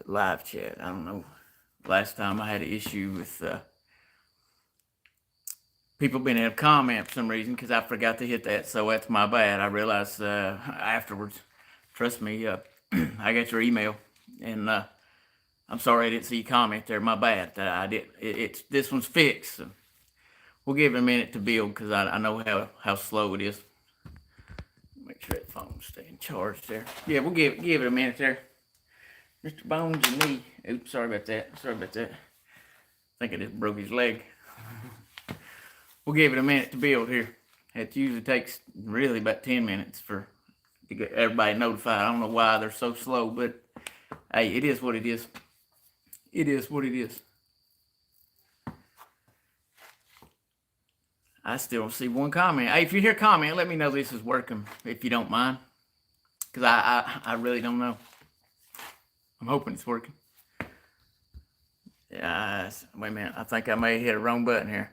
Live chat. I don't know. Last time I had an issue with people being able to comment for some reason because I forgot to hit that. So that's my bad. I realized afterwards. Trust me, I got your email, and I'm sorry I didn't see you comment there. My bad. I did. It's this one's fixed. So we'll give it a minute to build because I know how slow it is. Make sure that phone's staying charged there. Yeah, we'll give it a minute there. Mr. Bones and me. Oops, sorry about that. Sorry about that. I think I just broke his leg. We'll give it a minute to build here. It usually takes really about 10 minutes to get everybody notified. I don't know why they're so slow, but hey, it is what it is. It is what it is. I still don't see one comment. Hey, if you hear a comment, let me know this is working, if you don't mind. Because I really don't know. I'm hoping it's working. Yeah, wait a minute. I think I may have hit a wrong button here.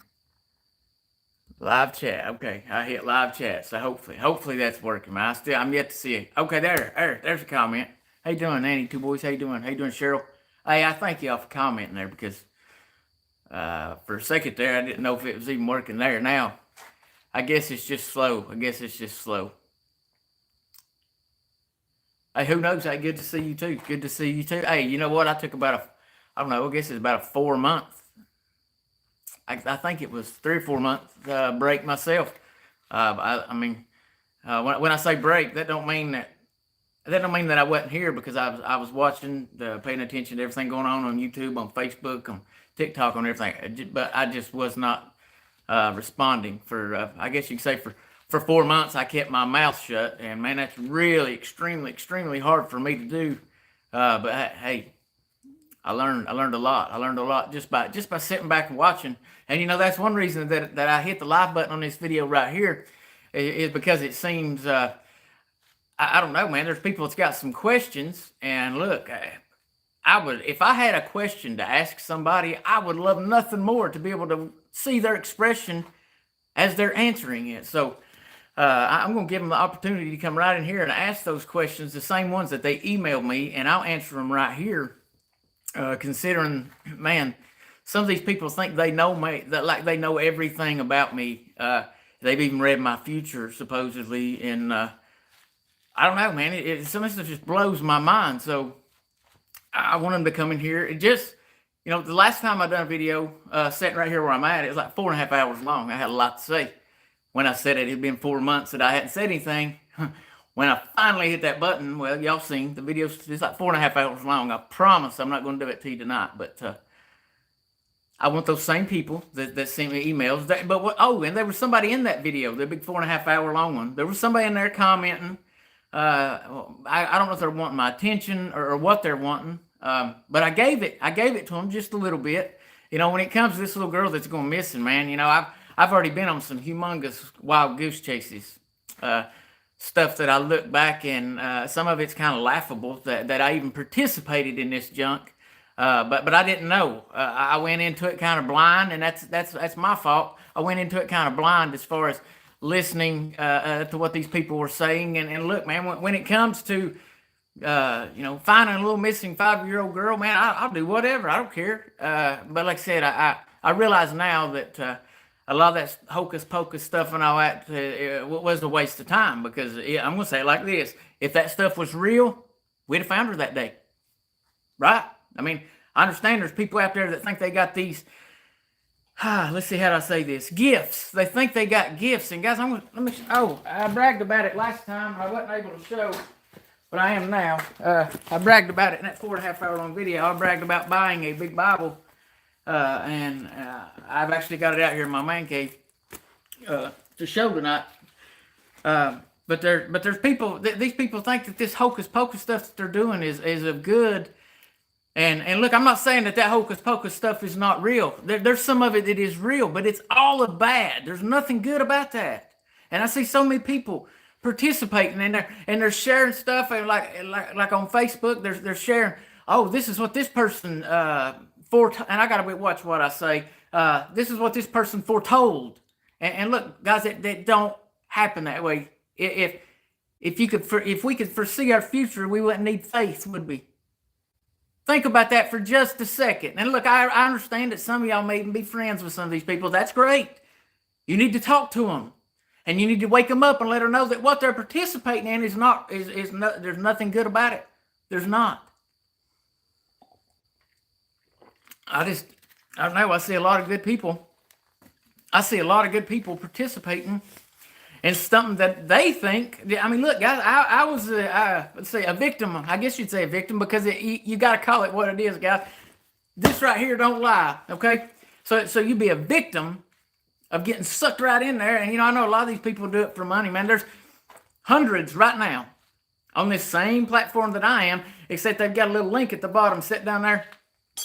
Live chat. Okay, I hit live chat. So hopefully that's working. I'm yet to see it. Okay, there's a comment. How you doing, Annie? Two boys. How you doing? How you doing, Cheryl? Hey, I thank y'all for commenting there because for a second there I didn't know if it was even working there. Now, I guess it's just slow. Hey, who knows? Hey, good to see you too. Good to see you too. Hey, you know what? I took about I don't know, I guess it's about a 4 month. I think it was 3 or 4 month break myself. I mean, when I say break, that don't mean that I wasn't here because I was watching, paying attention to everything going on YouTube, on Facebook, on TikTok, on everything. But I just was not responding for. I guess you could say for 4 months I kept my mouth shut, and man, that's really extremely hard for me to do. But hey, I learned a lot. I learned a lot just by sitting back and watching. And you know, that's one reason that I hit the like button on this video right here is because it seems I don't know, man. There's people that's got some questions, and look, I would, if I had a question to ask somebody, I would love nothing more to be able to see their expression as they're answering it. So I'm going to give them the opportunity to come right in here and ask those questions, the same ones that they emailed me, and I'll answer them right here. Considering, man, some of these people think they know me, that like they know everything about me. They've even read my future supposedly, and I don't know, man. Some of this stuff just blows my mind. So I want them to come in here. It just, you know, the last time I done a video, sitting right here where I'm at, it was like 4.5 hours long. I had a lot to say. When I said it had been 4 months that I hadn't said anything. When I finally hit that button, well, y'all seen the video. It's like 4.5 hours long. I promise I'm not going to do it to you tonight, but I want those same people that sent me emails. And there was somebody in that video, the big 4.5 hour long one. There was somebody in there commenting. I don't know if they're wanting my attention or what they're wanting, but I gave it to them just a little bit. You know, when it comes to this little girl that's going missing, man, you know, I've already been on some humongous wild goose chases. Stuff that I look back and some of it's kind of laughable that I even participated in this junk. But I didn't know. I went into it kind of blind, and that's my fault. I went into it kind of blind as far as listening to what these people were saying. And look, man, when it comes to you know, finding a little missing 5-year-old girl, man, I'll do whatever. I don't care. But like I said, I realize now that a lot of that hocus pocus stuff and all that was a waste of time, because I'm going to say it like this. If that stuff was real, we'd have found her that day. Right? I mean, I understand there's people out there that think they got these, let's see, how do I say this? Gifts. They think they got gifts. And guys, I bragged about it last time. I wasn't able to show, but I am now. I bragged about it in that 4.5 hour long video. I bragged about buying a big Bible. And I've actually got it out here in my man cave to show tonight. But there's people. These people think that this hocus pocus stuff that they're doing is of good. And look, I'm not saying that hocus pocus stuff is not real. There's some of it that is real, but it's all of bad. There's nothing good about that. And I see so many people participating in there, and they're sharing stuff, and like on Facebook, they're sharing. Oh, this is what this person and I gotta watch what I say. This is what this person foretold. And look, guys, that don't happen that way. If we could foresee our future, we wouldn't need faith, would we? Think about that for just a second. And look, I understand that some of y'all may even be friends with some of these people. That's great. You need to talk to them. And you need to wake them up and let them know that what they're participating in is not, there's nothing good about it. There's not. I don't know. I see a lot of good people. I see a lot of good people participating in something that they think. I mean, look, guys, I was, let's say, a victim. I guess you'd say a victim, because you got to call it what it is, guys. This right here don't lie, okay? So you be a victim of getting sucked right in there. And, I know a lot of these people do it for money, man. There's hundreds right now on this same platform that I am, except they've got a little link at the bottom set down there,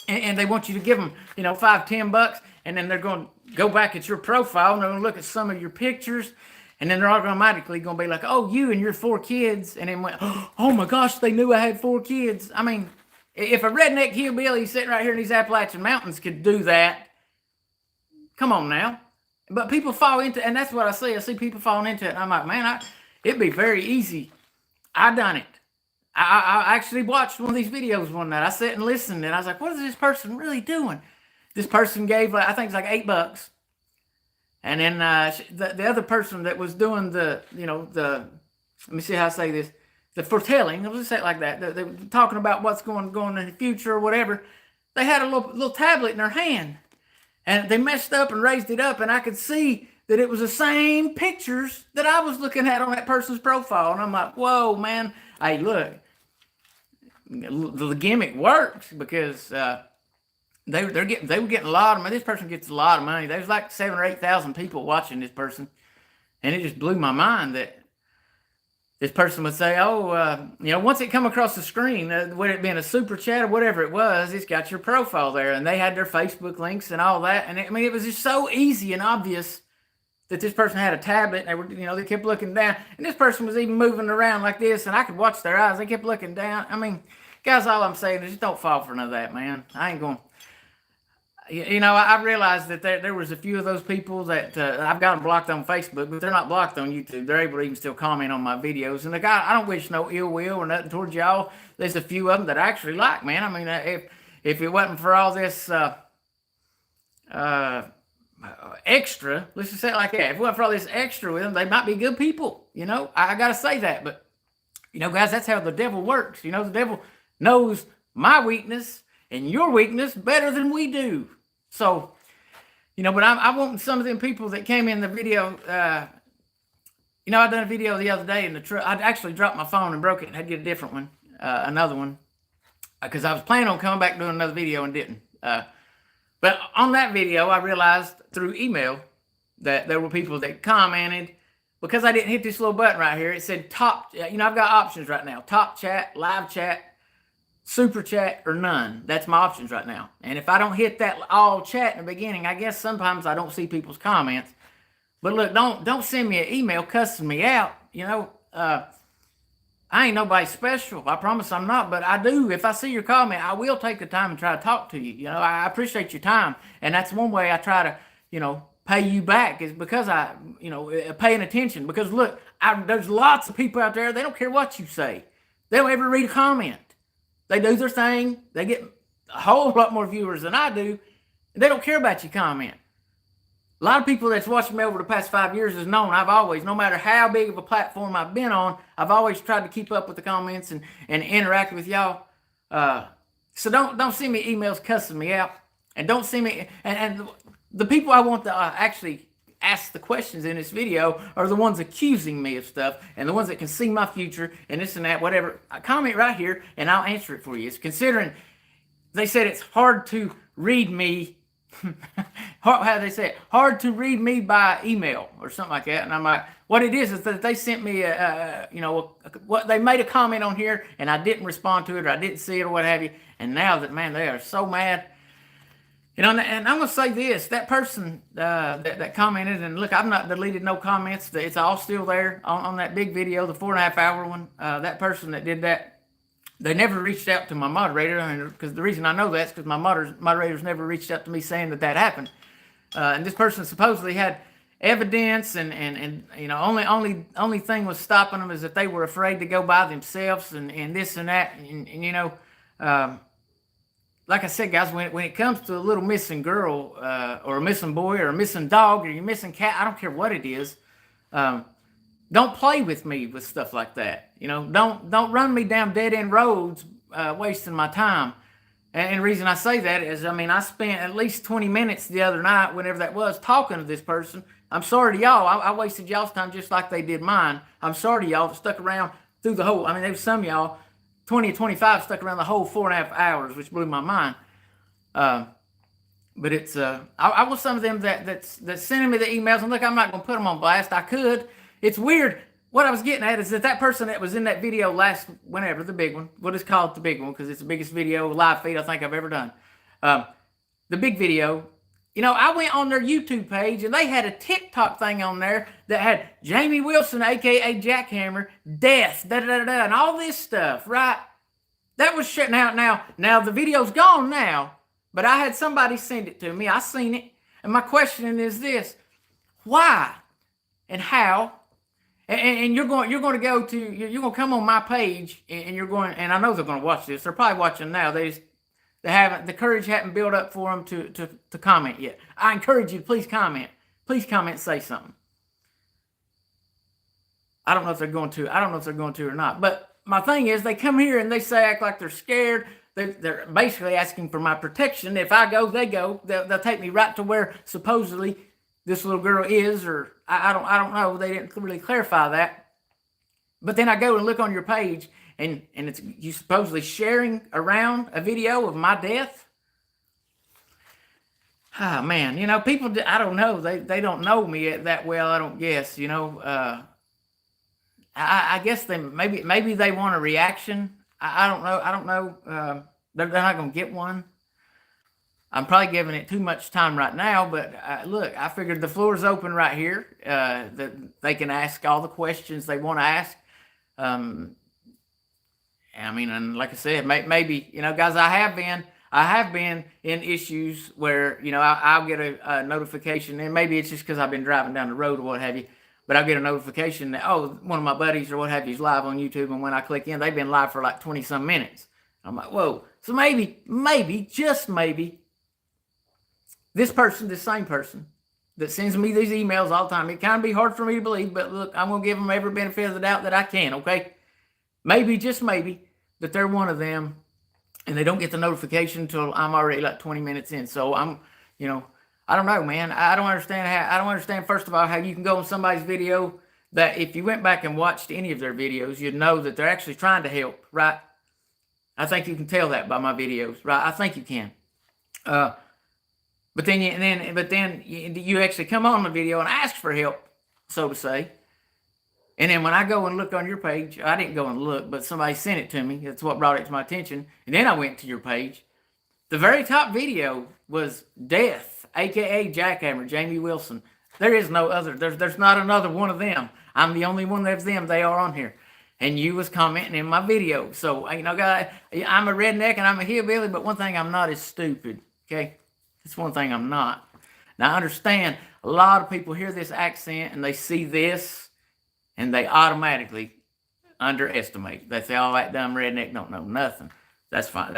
and they want you to give them, $5, $10, and then they're going to go back at your profile, and they're going to look at some of your pictures, and then they're automatically going to be like, oh, you and your 4 kids, and then went, oh my gosh, they knew I had 4 kids. I mean, if a redneck hillbilly sitting right here in these Appalachian Mountains could do that, come on now. But people fall into, and that's what I see. I see people falling into it. And I'm like, man, it'd be very easy. I done it. I actually watched one of these videos one night. I sat and listened, and I was like, what is this person really doing? This person gave, I think it's like $8. And then the other person that was doing let me see how I say this, the foretelling, let's just say it like that. They were talking about what's going in the future or whatever. They had a little tablet in their hand. And they messed up and raised it up, and I could see that it was the same pictures that I was looking at on that person's profile. And I'm like, whoa, man. Hey, look, the gimmick works, because they were getting a lot of money. This person gets a lot of money. There's like 7,000 or 8,000 people watching this person, and it just blew my mind that this person would say, once it come across the screen, whether it be in a super chat or whatever it was, it's got your profile there, and they had their Facebook links and all that. And it was just so easy and obvious that this person had a tablet, and they were, they kept looking down, and this person was even moving around like this, and I could watch their eyes. They kept looking down. I mean, guys, all I'm saying is just don't fall for none of that, man. I ain't going. I realized that there was a few of those people that I've got them blocked on Facebook, but they're not blocked on YouTube. They're able to even still comment on my videos. And I don't wish no ill will or nothing towards y'all. There's a few of them that I actually like, man. I mean, if it wasn't for all this extra, let's just say it like that. If it wasn't for all this extra with them, they might be good people. I got to say that. But, guys, that's how the devil works. The devil knows my weakness and your weakness better than we do. So, but I want some of them people that came in the video. I done a video the other day in the truck. I actually dropped my phone and broke it. I had to get a different one, another one, because I was planning on coming back doing another video and didn't. But on that video, I realized through email that there were people that commented, because I didn't hit this little button right here. It said top. I've got options right now: top chat, live chat, super chat, or none. That's my options right now. And if I don't hit that all chat in the beginning, I guess sometimes I don't see people's comments. But look, don't send me an email cussing me out. I ain't nobody special. I promise I'm not. But I do. If I see your comment, I will take the time and try to talk to you. I appreciate your time. And that's one way I try to, pay you back, is because I, paying attention. Because look, there's lots of people out there, they don't care what you say. They don't ever read a comment. They do their thing. They get a whole lot more viewers than I do. And they don't care about your comment. A lot of people that's watched me over the past 5 years has known I've always, no matter how big of a platform I've been on, I've always tried to keep up with the comments and interact with y'all. So don't send me emails cussing me out. And don't send me, and the people I want to actually ask the questions in this video are the ones accusing me of stuff, and the ones that can see my future and this and that, whatever. Comment right here and I'll answer it for you. It's considering they said it's hard to read me. How they say it? Hard to read me by email or something like that. And I'm like, what it is that they sent me what they made a comment on here, and I didn't respond to it, or I didn't see it, or what have you. And now that, man, they are so mad. And I'm going to say this, that person that commented, and look, I've not deleted no comments. It's all still there on that big video, the 4.5 hour one. That person that did that, they never reached out to my moderator, because the reason I know that's because my moderators never reached out to me saying that happened. And this person supposedly had evidence, and only thing was stopping them is that they were afraid to go by themselves, and this and that, and like I said, guys, when it comes to a little missing girl, or a missing boy, or a missing dog, or your missing cat, I don't care what it is. Um, don't play with me with stuff like that. Don't run me down dead end roads, wasting my time. And the reason I say that is, I mean, I spent at least 20 minutes the other night, whenever that was, talking to this person. I'm sorry to y'all. I wasted y'all's time just like they did mine. I'm sorry to y'all that stuck around through the whole. I mean, there was some of y'all, 20 or 25, stuck around the whole 4.5 hours, which blew my mind. But it's I was some of them that's sending me the emails, and look, I'm not gonna put them on blast. I could. It's weird. What I was getting at is that person that was in that video last, whenever, the big one, we'll just call it the big one because it's the biggest video live feed I think I've ever done. The big video. I went on their YouTube page and they had a TikTok thing on there that had Jamie Wilson, aka Jackhammer, death, da da da da, and all this stuff, right? That was shit. Now the video's gone now, but I had somebody send it to me. I seen it, and my question is this: why and how? And you're going to go to, you're going to come on my page, and you're going, and I know they're going to watch this. They're probably watching now. They haven't, the courage hadn't built up for them to comment yet. I encourage you to please comment. Please comment and say something. I don't know if they're going to or not. But my thing is, they come here and they act like they're scared. They're basically asking for my protection. If I go, they go. They'll take me right to where supposedly this little girl is, or I don't know. They didn't really clarify that. But then I go and look on your page, and it's you supposedly sharing around a video of my death. Ah, man, people, I don't know. They don't know me that well, I don't guess. I guess maybe they want a reaction. I don't know. I don't know. They're not going to get one. I'm probably giving it too much time right now, but look, I figured the floor is open right here. That they can ask all the questions they want to ask. I mean, and like I said, maybe, guys, I have been in issues where, I'll get a notification, and maybe it's just because I've been driving down the road or what have you, but I'll get a notification that, one of my buddies or what have you is live on YouTube, and when I click in, they've been live for like 20 some minutes. I'm like, whoa. So maybe, just maybe, this same person that sends me these emails all the time, it kind of be hard for me to believe, but look, I'm going to give them every benefit of the doubt that I can, okay? Maybe, just maybe, that they're one of them, and they don't get the notification until I'm already like 20 minutes in. So I'm, I don't know, man. I don't understand, first of all, how you can go on somebody's video that if you went back and watched any of their videos, you'd know that they're actually trying to help, right? I think you can tell that by my videos, right? I think you can. But then you actually come on the video and ask for help, so to say. And then when I go and look on your page, I didn't go and look, but somebody sent it to me. That's what brought it to my attention. And then I went to your page. The very top video was death, aka Jackhammer, Jamie Wilson. There is no other. There's not another one of them. I'm the only one that's them. They are on here. And you was commenting in my video. So, guy, I'm a redneck and I'm a hillbilly, but one thing I'm not is stupid. Okay? That's one thing I'm not. Now, I understand a lot of people hear this accent and they see this and they automatically underestimate. They say, that dumb redneck don't know nothing. That's fine.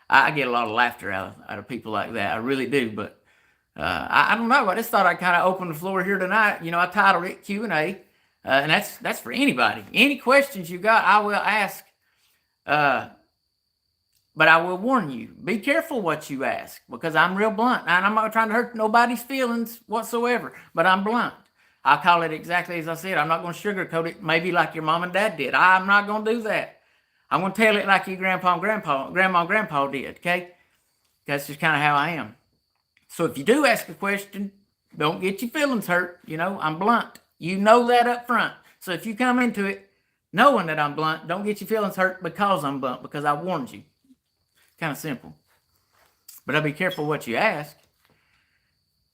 I get a lot of laughter out of people like that. I really do. But I don't know. I just thought I'd kind of open the floor here tonight. I titled it Q&A. And that's for anybody. Any questions you got, I will ask. But I will warn you, be careful what you ask, because I'm real blunt. And I'm not trying to hurt nobody's feelings whatsoever, but I'm blunt. I'll call it exactly as I said. I'm not going to sugarcoat it, maybe like your mom and dad did. I'm not going to do that. I'm going to tell it like your grandma and grandpa did, okay? That's just kind of how I am. So if you do ask a question, don't get your feelings hurt. I'm blunt. You know that up front. So if you come into it knowing that I'm blunt, don't get your feelings hurt because I'm blunt, because I warned you. Kind of simple. But I'll be careful what you ask.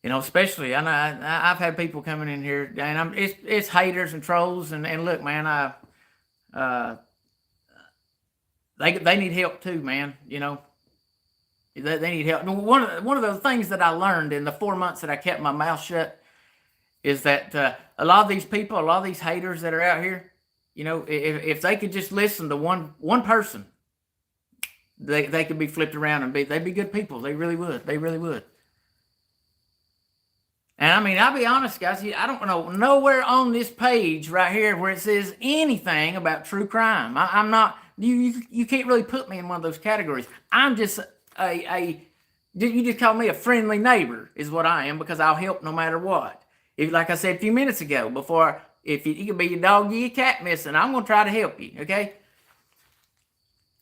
Especially, I've had people coming in here, and it's haters and trolls, and look, man, they need help too, man. They need help. One of the things that I learned in the 4 months that I kept my mouth shut is that a lot of these people, a lot of these haters that are out here, if they could just listen to one person, they could be flipped around and they'd be good people. They really would. They really would. And I mean, I'll be honest, guys. I don't know nowhere on this page right here where it says anything about true crime. I'm not. You can't really put me in one of those categories. I'm just you just call me a friendly neighbor is what I am, because I'll help no matter what. If, like I said a few minutes ago, if you could be your dog, your cat missing, I'm gonna try to help you. Okay.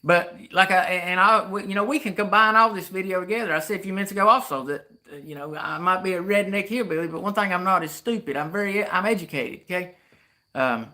But we can combine all this video together. I said a few minutes ago also that I might be a redneck hillbilly, but one thing I'm not is stupid. I'm educated. Okay. A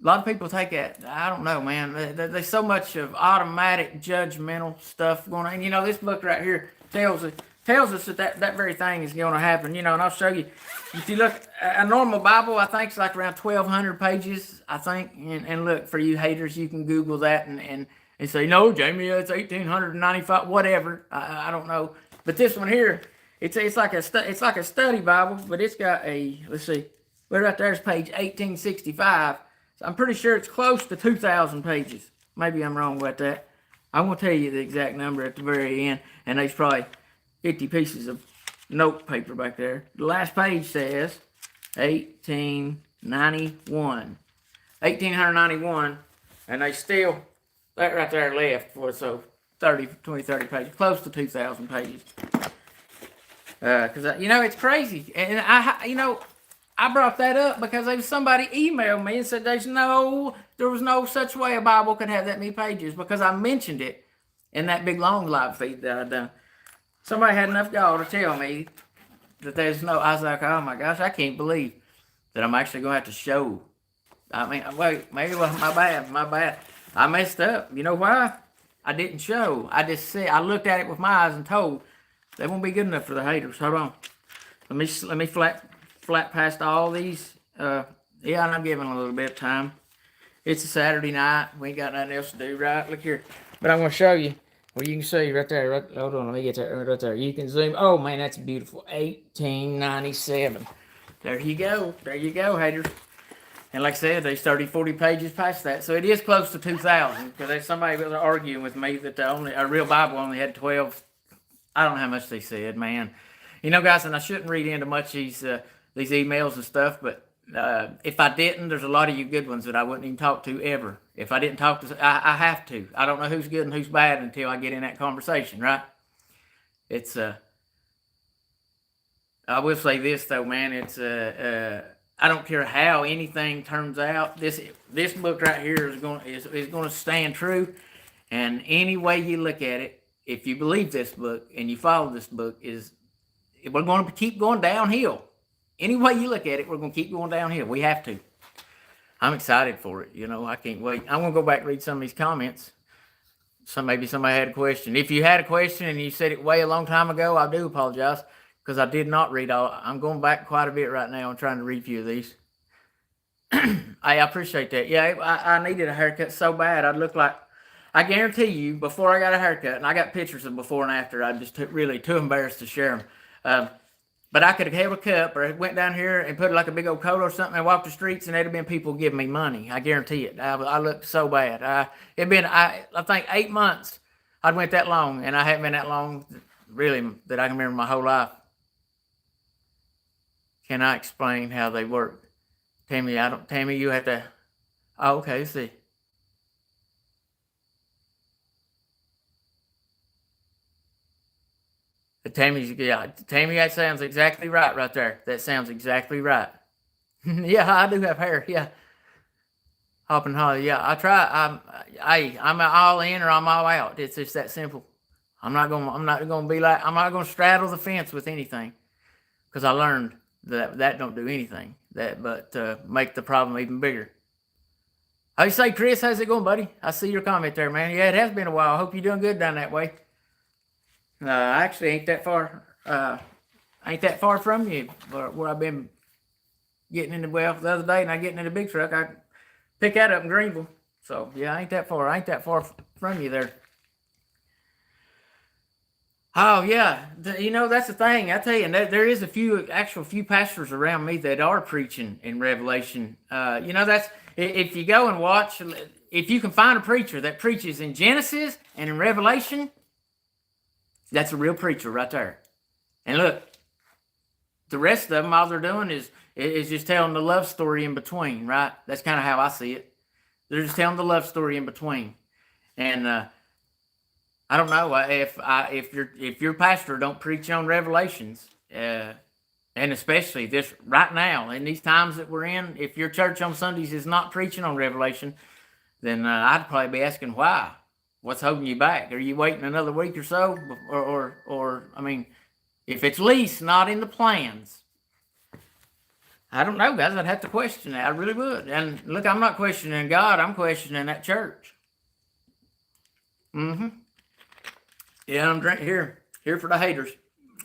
lot of people take that. I don't know, man. There's so much of automatic judgmental stuff going on. And this book right here tells us that very thing is going to happen. And I'll show you. If you look, a normal Bible, I think, is like around 1,200 pages, I think. And look, for you haters, you can Google that and say, no, Jamie, it's 1,895, whatever. I don't know. But this one here, it's like a study Bible, but it's got let's see, right there's page 1865. So I'm pretty sure it's close to 2,000 pages. Maybe I'm wrong about that. I'm going to tell you the exact number at the very end, and there's probably 50 pieces of note paper back there. The last page says 1891. 1891, and they still, that right there left for 30 pages, close to 2,000 pages. Because, it's crazy. And I brought that up because there was somebody emailed me and said there was no such way a Bible could have that many pages, because I mentioned it in that big long live feed that I done. Somebody had enough gall to tell me that there's no. I was like, oh my gosh, I can't believe that I'm actually going to have to show. I mean, wait, maybe my bad. I messed up. You know why? I didn't show. I just said, I looked at it with my eyes and told they won't be good enough for the haters. Hold on. Let me flat past all these. Yeah, and I'm giving a little bit of time. It's a Saturday night. We ain't got nothing else to do, right? Look here. But I'm going to show you. Well, you can see right there. Hold on, let me get that right there. You can zoom. Oh, man, that's beautiful. 1897. There you go. There you go, haters. And like I said, there's 30, 40 pages past that. So it is close to 2,000. Because somebody was arguing with me that a real Bible only had 12. I don't know how much they said, man. Guys, and I shouldn't read into much these emails and stuff, but if I didn't, there's a lot of you good ones that I wouldn't even talk to ever. If I didn't talk to, I have to. I don't know who's good and who's bad until I get in that conversation, right? It's I will say this though, man. It's I don't care how anything turns out. This book right here is going to stand true, and any way you look at it, if you believe this book and you follow this book, we're going to keep going downhill. Any way you look at it, we're going to keep going downhill. We have to. I'm excited for it. I can't wait. I'm going to go back and read some of these comments. Maybe somebody had a question. If you had a question and you said it way a long time ago, I do apologize, because I did not read all. I'm going back quite a bit right now. I'm trying to read a few of these. I appreciate that. Yeah, I needed a haircut so bad. I'd look like, I guarantee you, before I got a haircut, and I got pictures of before and after, I just really too embarrassed to share them. But I could have held a cup or went down here and put like a big old coat or something and walked the streets, and there'd have been people giving me money. I guarantee it. I looked so bad. It'd been, I think, 8 months. I'd went that long, and I haven't been that long, really, that I can remember my whole life. Can I explain how they work? Tammy, you have to. Oh, okay, let's see. Tammy, that sounds exactly right there. That sounds exactly right. Yeah, I do have hair. Yeah. Hop and holler. Yeah, I try. I'm all in or I'm all out. It's just that simple. I'm not gonna straddle the fence with anything, because I learned that don't do anything. But make the problem even bigger. How you say, Chris? How's it going, buddy? I see your comment there, man. Yeah, it has been a while. I hope you're doing good down that way. I actually ain't that far. Ain't that far from you, where I've been getting into. Well, the other day, and I getting in the big truck, I picked that up in Greenville. So yeah, I ain't that far from you there. Oh yeah, that's the thing. I tell you, there is a few pastors around me that are preaching in Revelation. That's if you go and watch. if you can find a preacher that preaches in Genesis and in Revelation, that's a real preacher right there. And look, the rest of them, all they're doing is just telling the love story in between, right? That's kind of how I see it. They're just telling the love story in between. And I don't know if your pastor don't preach on Revelations, and especially this right now in these times that we're in, if your church on Sundays is not preaching on Revelation, then I'd probably be asking why. What's holding you back? Are you waiting another week or so, or I mean, if it's least not in the plans, I don't know, guys. I'd have to question that. I really would. And look, I'm not questioning God. I'm questioning that church. Yeah, I'm drinking here for the haters.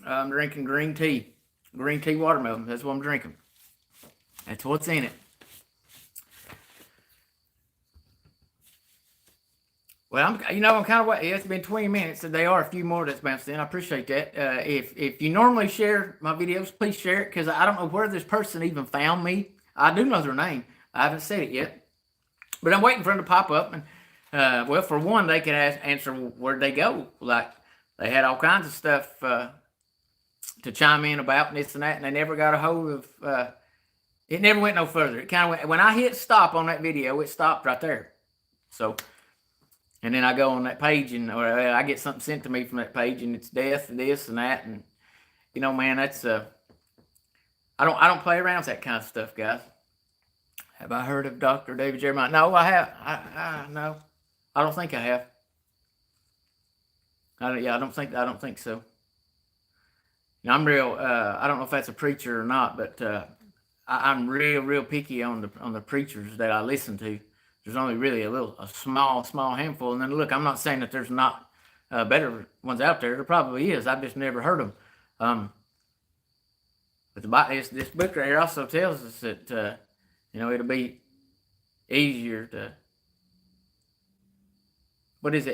I'm drinking green tea watermelon. That's what I'm drinking. That's what's in it. Well, I'm kind of waiting. It's been 20 minutes, and there are a few more that's bounced in. I appreciate that. If you normally share my videos, please share it, because I don't know where this person even found me. I do know their name. I haven't said it yet, but I'm waiting for them to pop up. And well, for one, they can answer where'd they go. Like they had all kinds of stuff to chime in about and this and that, and they never got a hold of. It never went no further. It kind of went when I hit stop on that video. It stopped right there. So. And then I go on that page and or I get something sent to me from that page, and it's death and this and that, and man, that's I don't play around with that kind of stuff, guys. Have I heard of Dr. David Jeremiah? No, I have. No, I don't think I have. I don't think so. I'm real. I don't know if that's a preacher or not, but I'm real picky on the preachers that I listen to. There's only really a small handful. And then look, I'm not saying that there's not better ones out there. There probably is. I've just never heard them. But this book right here also tells us that, it'll be easier to,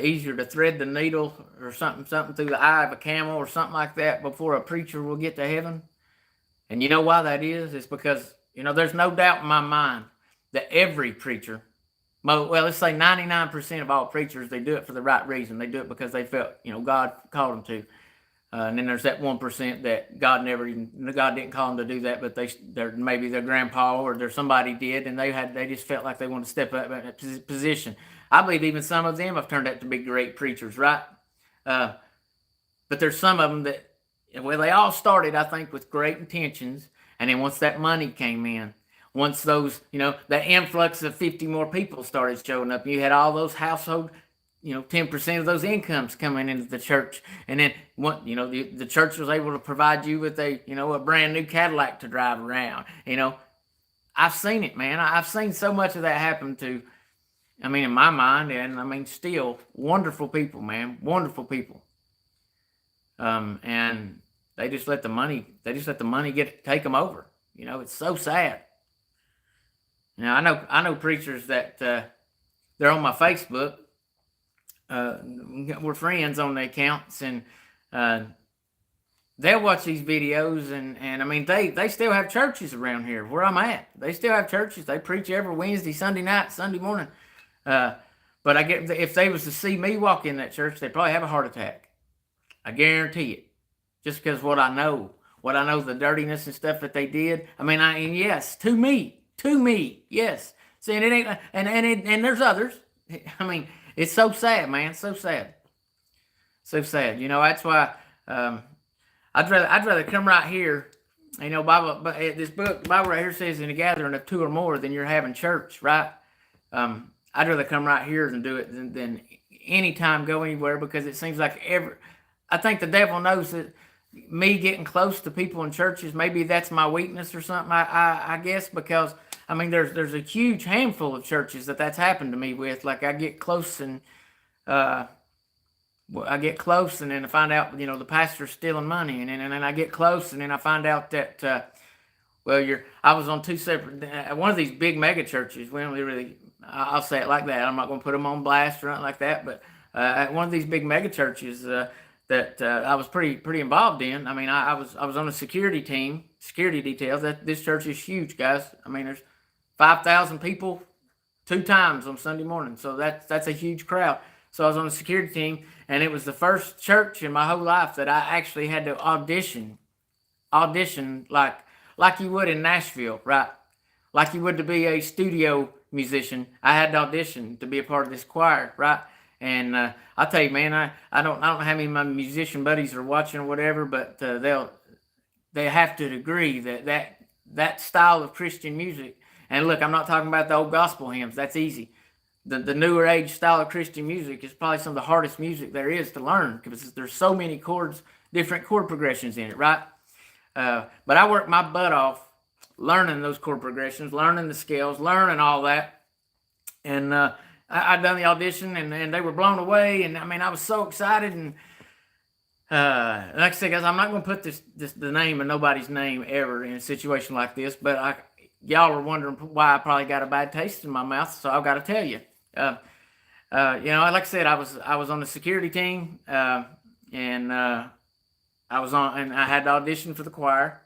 easier to thread the needle or something through the eye of a camel or something like that before a preacher will get to heaven. And you know why that is? It's because, there's no doubt in my mind that every preacher, well, let's say 99% of all preachers, they do it for the right reason. They do it because they felt, God called them to. And then there's that 1% that God didn't call them to do that, but maybe their grandpa or somebody did, and they just felt like they wanted to step up in that position. I believe even some of them have turned out to be great preachers, right? But there's some of them that, they all started, I think, with great intentions, and then once that money came in, once those, the influx of 50 more people started showing up, you had all those household, 10% of those incomes coming into the church. And then, the church was able to provide you with a brand new Cadillac to drive around. I've seen it, man. I've seen so much of that happen to, in my mind, and still wonderful people, man. Wonderful people. And they just let the money take them over. It's so sad. Now I know preachers that they're on my Facebook. We're friends on the accounts, and they'll watch these videos, and they still have churches around here where I'm at. They still have churches. They preach every Wednesday, Sunday night, Sunday morning. But I get if they was to see me walk in that church, they'd probably have a heart attack. I guarantee it. Just because what I know, the dirtiness and stuff that they did. Yes, to me, yes. See, and it ain't, and there's others. It's so sad, man. So sad. That's why I'd rather come right here. Bible, but this book, Bible right here says, in a gathering of two or more, than you're having church, right? I'd rather come right here than do it than anytime go anywhere, because it seems like I think the devil knows that me getting close to people in churches, maybe that's my weakness or something. I guess because there's a huge handful of churches that's happened to me with. Like I get close and then I find out the pastor's stealing money, and then I get close and then I find out that I was on two separate one of these big mega churches. We don't really, I'll say it like that. I'm not going to put them on blast or nothing like that, but at one of these big mega churches that I was pretty involved in. I was on a security detail. That this church is huge, guys. There's 5,000 people 2 times on Sunday morning. So that's a huge crowd. So I was on the security team, and it was the first church in my whole life that I actually had to audition like you would in Nashville, right? Like you would to be a studio musician. I had to audition to be a part of this choir, right? And I tell you, man, I don't know how many of my musician buddies are watching or whatever, but they have to agree that style of Christian music. And look, I'm not talking about the old gospel hymns. That's easy. The newer age style of Christian music is probably some of the hardest music there is to learn because there's so many chords, different chord progressions in it, right? But I worked my butt off learning those chord progressions, learning the scales, learning all that. And I'd done the audition, and they were blown away. And I mean, I was so excited. And like I said, guys, I'm not going to put the name of nobody's name ever in a situation like this. But y'all are wondering why I probably got a bad taste in my mouth. So I've got to tell you. Like I said, I was on the security team, and I had to audition for the choir.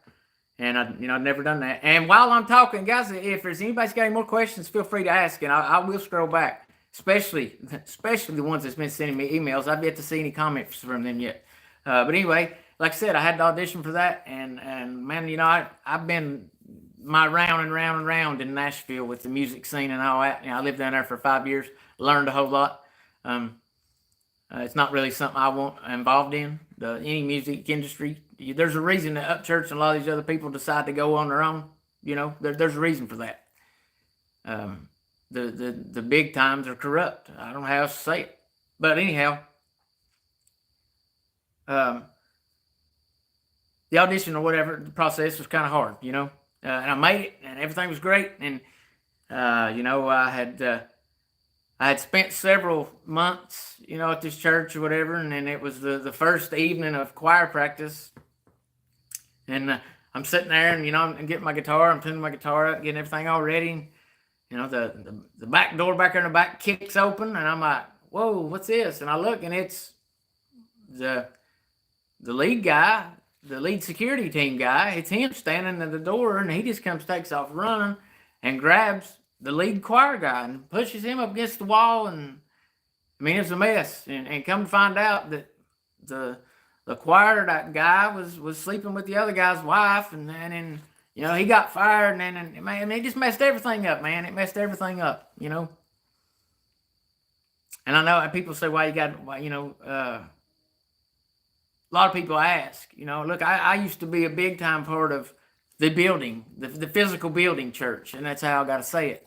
And I'd never done that. And while I'm talking, guys, if there's anybody's got any more questions, feel free to ask, and I will scroll back, especially the ones that's been sending me emails. I've yet to see any comments from them yet. But anyway, like I said, I had to audition for that, and man, I've been my round and round and round in Nashville with the music scene and all that. I lived down there for 5 years, learned a whole lot. It's not really something I want involved in, any music industry. There's a reason that Upchurch and a lot of these other people decide to go on their own. There's a reason for that. The big times are corrupt. I don't know how else to say it. But anyhow, the audition or whatever, the process was kind of hard, and I made it, and everything was great. And, I had spent several months, at this church or whatever, and then it was the first evening of choir practice. And I'm sitting there, and I'm getting my guitar, I'm tuning my guitar up, getting everything all ready. And, the back door back there in the back kicks open, and I'm like, "Whoa, what's this?" And I look, and it's the lead guy, the lead security team guy. It's him standing at the door, and he just takes off running, and grabs the lead choir guy and pushes him up against the wall. And I mean, it's a mess. And come to find out that the choir guy was sleeping with the other guy's wife, and then he got fired, and man, it just messed everything up, man. It messed everything up, And I know people say, "Why you got?" A lot of people ask, Look, I used to be a big time part of the building, the physical building church, and that's how I got to say it.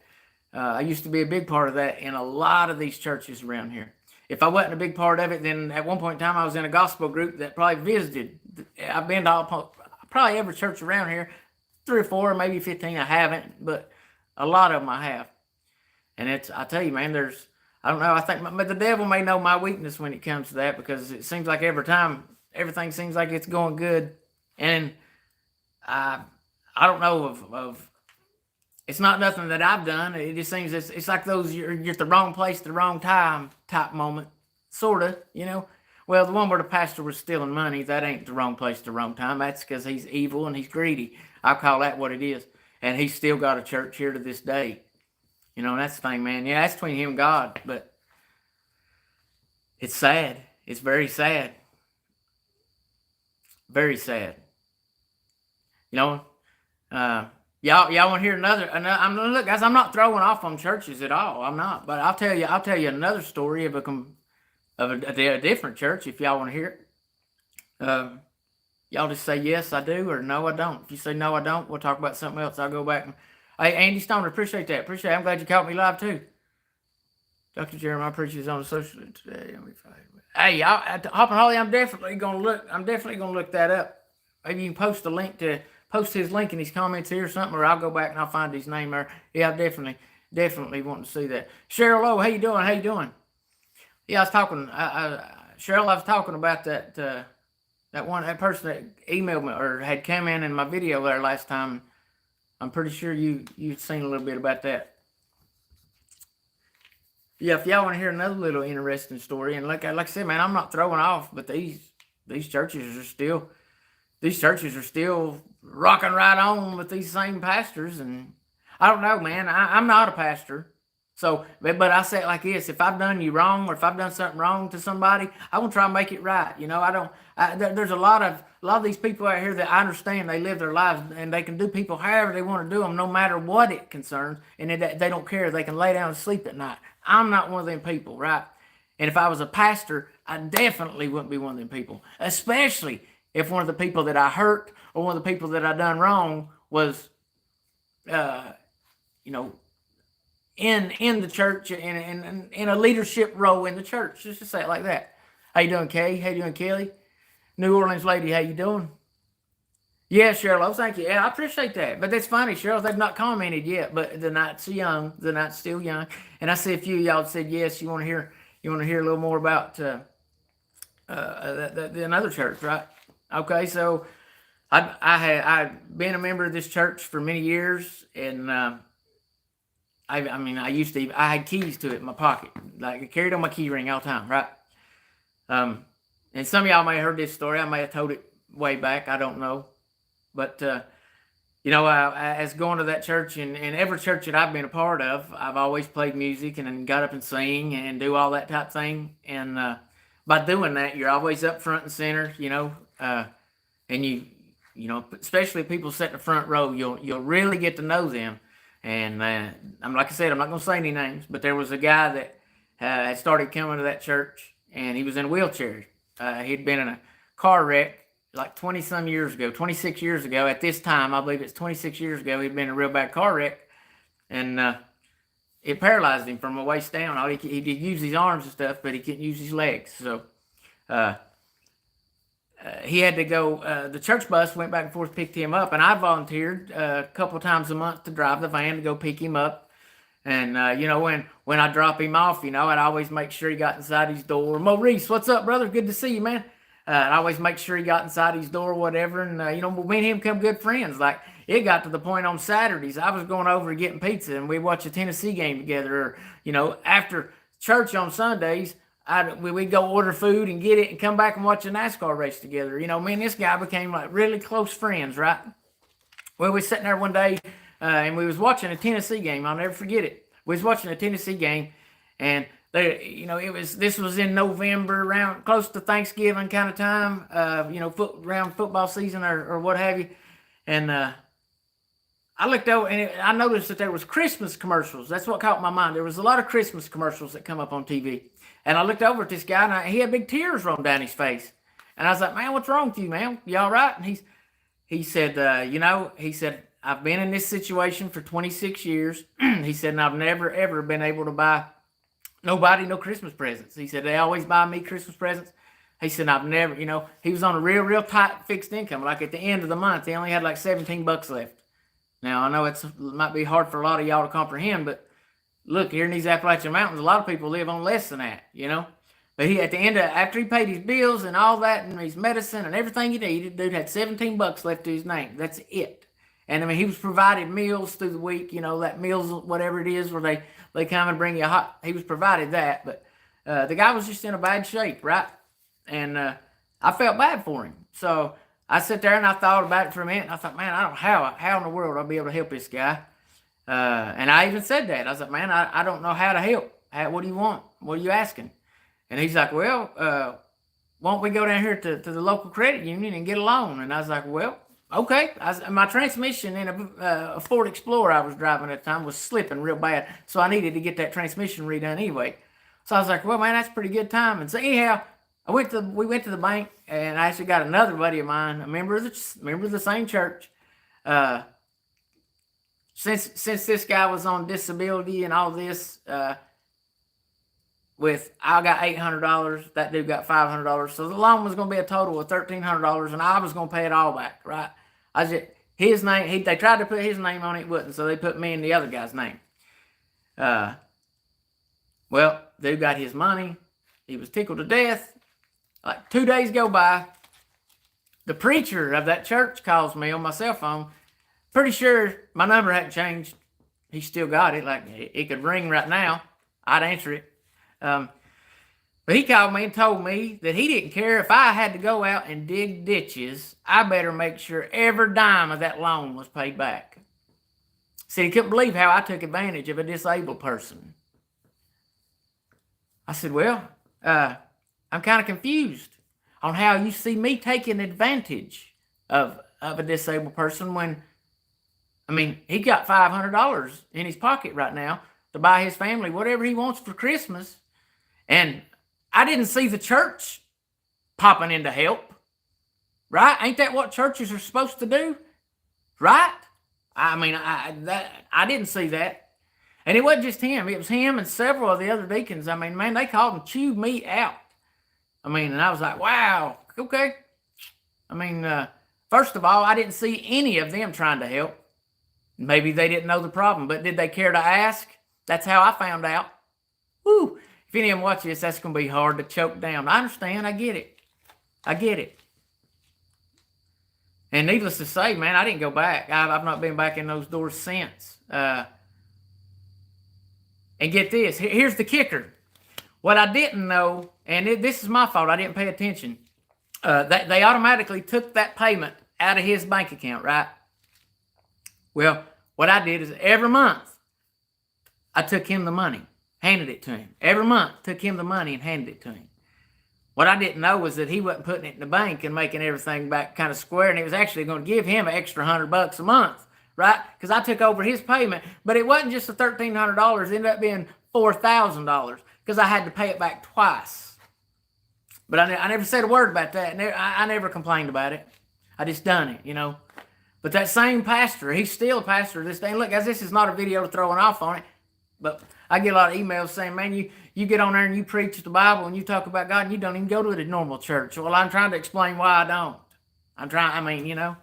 I used to be a big part of that in a lot of these churches around here. If I wasn't a big part of it, then at one point in time I was in a gospel group that probably visited. I've been to probably every church around here, 3 or 4, maybe 15. I haven't, but a lot of them I have. And I tell you, man, I don't know. I think the devil may know my weakness when it comes to that, because it seems like every time everything seems like it's going good, and I don't know of. It's not nothing that I've done. It just seems it's like those you're at the wrong place at the wrong time type moment, sort of, Well, the one where the pastor was stealing money, that ain't the wrong place at the wrong time. That's because he's evil and he's greedy. I call that what it is. And he's still got a church here to this day. That's the thing, man. Yeah, that's between him and God. But it's sad. It's very sad. Very sad. Y'all want to hear another? Look, guys, I'm not throwing off on churches at all. I'm not. But I'll tell you another story of a different church if y'all want to hear it. Y'all just say yes, I do, or no, I don't. If you say no, I don't, we'll talk about something else. I'll go back. Hey, Andy Stoner, appreciate that. Appreciate it. I'm glad you caught me live too. Dr. Jeremiah preaches on social today. Hey, Hop and Holly, I'm definitely gonna look that up. Maybe you can post his link in his comments here or something, or I'll go back and I'll find his name there. Yeah, I definitely want to see that. Cheryl O, how you doing? Yeah, I was talking, Cheryl, I was talking about that person that emailed me or had come in my video there last time. I'm pretty sure you've seen a little bit about that. Yeah, if y'all want to hear another little interesting story, and like I said, man, I'm not throwing off, but these churches are still rocking right on with these same pastors. And I don't know, man. I'm not a pastor, So, but I say it like this: if I've done you wrong, or if I've done something wrong to somebody, I want to try and make it right. I don't. There's a lot of these people out here that I understand they live their lives and they can do people however they want to do them, no matter what it concerns, and they don't care. They can lay down and sleep at night. I'm not one of them people, right? And if I was a pastor, I definitely wouldn't be one of them people, especially if one of the people that I hurt or one of the people that I done wrong was, uh, you know, in the church, in a leadership role in the church. Just to say it like that. How you doing, Kay? How you doing, Kelly? New Orleans lady, how you doing? Yeah, Cheryl. Oh, thank you. Yeah, I appreciate that. But that's funny, Cheryl. They've not commented yet, but the night's young. The night's still young. And I see a few of y'all said yes. You want to hear? You want to hear a little more about another church, right? Okay, so I've been a member of this church for many years, and I mean, I had keys to it in my pocket. Like, I carried on my key ring all the time, right? And some of y'all may have heard this story. I may have told it way back. I don't know. But, as going to that church, and every church that I've been a part of, I've always played music and then got up and sing and do all that type thing. And by doing that, you're always up front and center, and especially if people sit in the front row, you'll really get to know them. And I'm like I said, I'm not going to say any names, but there was a guy that had started coming to that church, and he was in a wheelchair. He'd been in a car wreck like 20 some years ago, 26 years ago. At this time, I believe it's 26 years ago, he'd been in a real bad car wreck, and it paralyzed him from the waist down. He did use his arms and stuff, but he couldn't use his legs. So he had to go. The church bus went back and forth, picked him up, and I volunteered a couple of times a month to drive the van to go pick him up. And when I drop him off, I'd always make sure he got inside his door. Maurice, what's up, brother? Good to see you, man. I always make sure he got inside his door, whatever. And me and him become good friends. Like, it got to the point on Saturdays I was going over getting pizza, and we watch a Tennessee game together. Or after church on Sundays, we'd go order food and get it and come back and watch a NASCAR race together. Me and this guy became like really close friends, right? Well, we were sitting there one day, and we was watching a Tennessee game. I'll never forget it. We was watching a Tennessee game, and this was in November, around close to Thanksgiving kind of time. Around football season or what have you. And I looked over and I noticed that there was Christmas commercials. That's what caught my mind. There was a lot of Christmas commercials that come up on TV. And I looked over at this guy, and he had big tears rolling down his face. And I was like, "Man, what's wrong with you, man? You all right?" And he said, he said, "I've been in this situation for 26 years." He said, "And I've never, ever been able to buy nobody no Christmas presents." He said, "They always buy me Christmas presents." He said, "I've never," he was on a real tight fixed income. Like, at the end of the month, he only had like $17 left. Now, I know it might be hard for a lot of y'all to comprehend, but look, here in these Appalachian Mountains, a lot of people live on less than that, But at the end after he paid his bills and all that and his medicine and everything he needed, dude had $17 left to his name. That's it. And I mean, he was provided meals through the week, that meals, whatever it is, where they come and bring you he was provided that. But the guy was just in a bad shape, right? And I felt bad for him. So I sat there and I thought about it for a minute. And I thought, man, I don't know how in the world I'll be able to help this guy. And I even said that. I was like, man, I don't know how to help. What do you want? What are you asking? And he's like, well, why don't we go down here to the local credit union and get a loan? And I was like, well, okay. My transmission in a Ford Explorer I was driving at the time was slipping real bad. So I needed to get that transmission redone anyway. So I was like, well, man, that's a pretty good time. And so anyhow, we went to the bank, and I actually got another buddy of mine, a member of the same church. Since this guy was on disability and all this, I got $800, that dude got $500, so the loan was going to be a total of $1,300, and I was going to pay it all back, right? His name, they tried to put his name on it, wouldn't, so they put me and the other guy's name. Well, dude got his money. He was tickled to death. Like 2 days go by, the preacher of that church calls me on my cell phone. Pretty sure my number hadn't changed. He still got it. Like, it could ring right now. I'd answer it. But he called me and told me that he didn't care if I had to go out and dig ditches. I better make sure every dime of that loan was paid back. See, he couldn't believe how I took advantage of a disabled person. I said, well, I'm kind of confused on how you see me taking advantage of a disabled person when, I mean, he got $500 in his pocket right now to buy his family whatever he wants for Christmas. And I didn't see the church popping in to help. Right? Ain't that what churches are supposed to do? Right? I mean, I didn't see that. And it wasn't just him. It was him and several of the other deacons. I mean, man, they called and chewed me out. I mean, and I was like, wow, okay. I mean, first of all, I didn't see any of them trying to help. Maybe they didn't know the problem, but did they care to ask? That's how I found out. Woo! If any of them watch this, that's going to be hard to choke down. I understand. I get it. I get it. And needless to say, man, I didn't go back. I've not been back in those doors since. And get this. Here's the kicker. What I didn't know, and this is my fault, I didn't pay attention. They automatically took that payment out of his bank account, right? Well, what I did is every month, I took him the money, handed it to him. Every month, took him the money and handed it to him. What I didn't know was that he wasn't putting it in the bank and making everything back kind of square, and it was actually going to give him an extra $100 a month, right? Because I took over his payment, but it wasn't just the $1,300. It ended up being $4,000 because I had to pay it back twice. But I never said a word about that. I never complained about it. I just done it, you know. But that same pastor, he's still a pastor this day. And look, guys, this is not a video to throw an off on it, but I get a lot of emails saying, man, you get on there and you preach the Bible and you talk about God and you don't even go to a normal church. Well, I'm trying to explain why I don't. I mean, you know.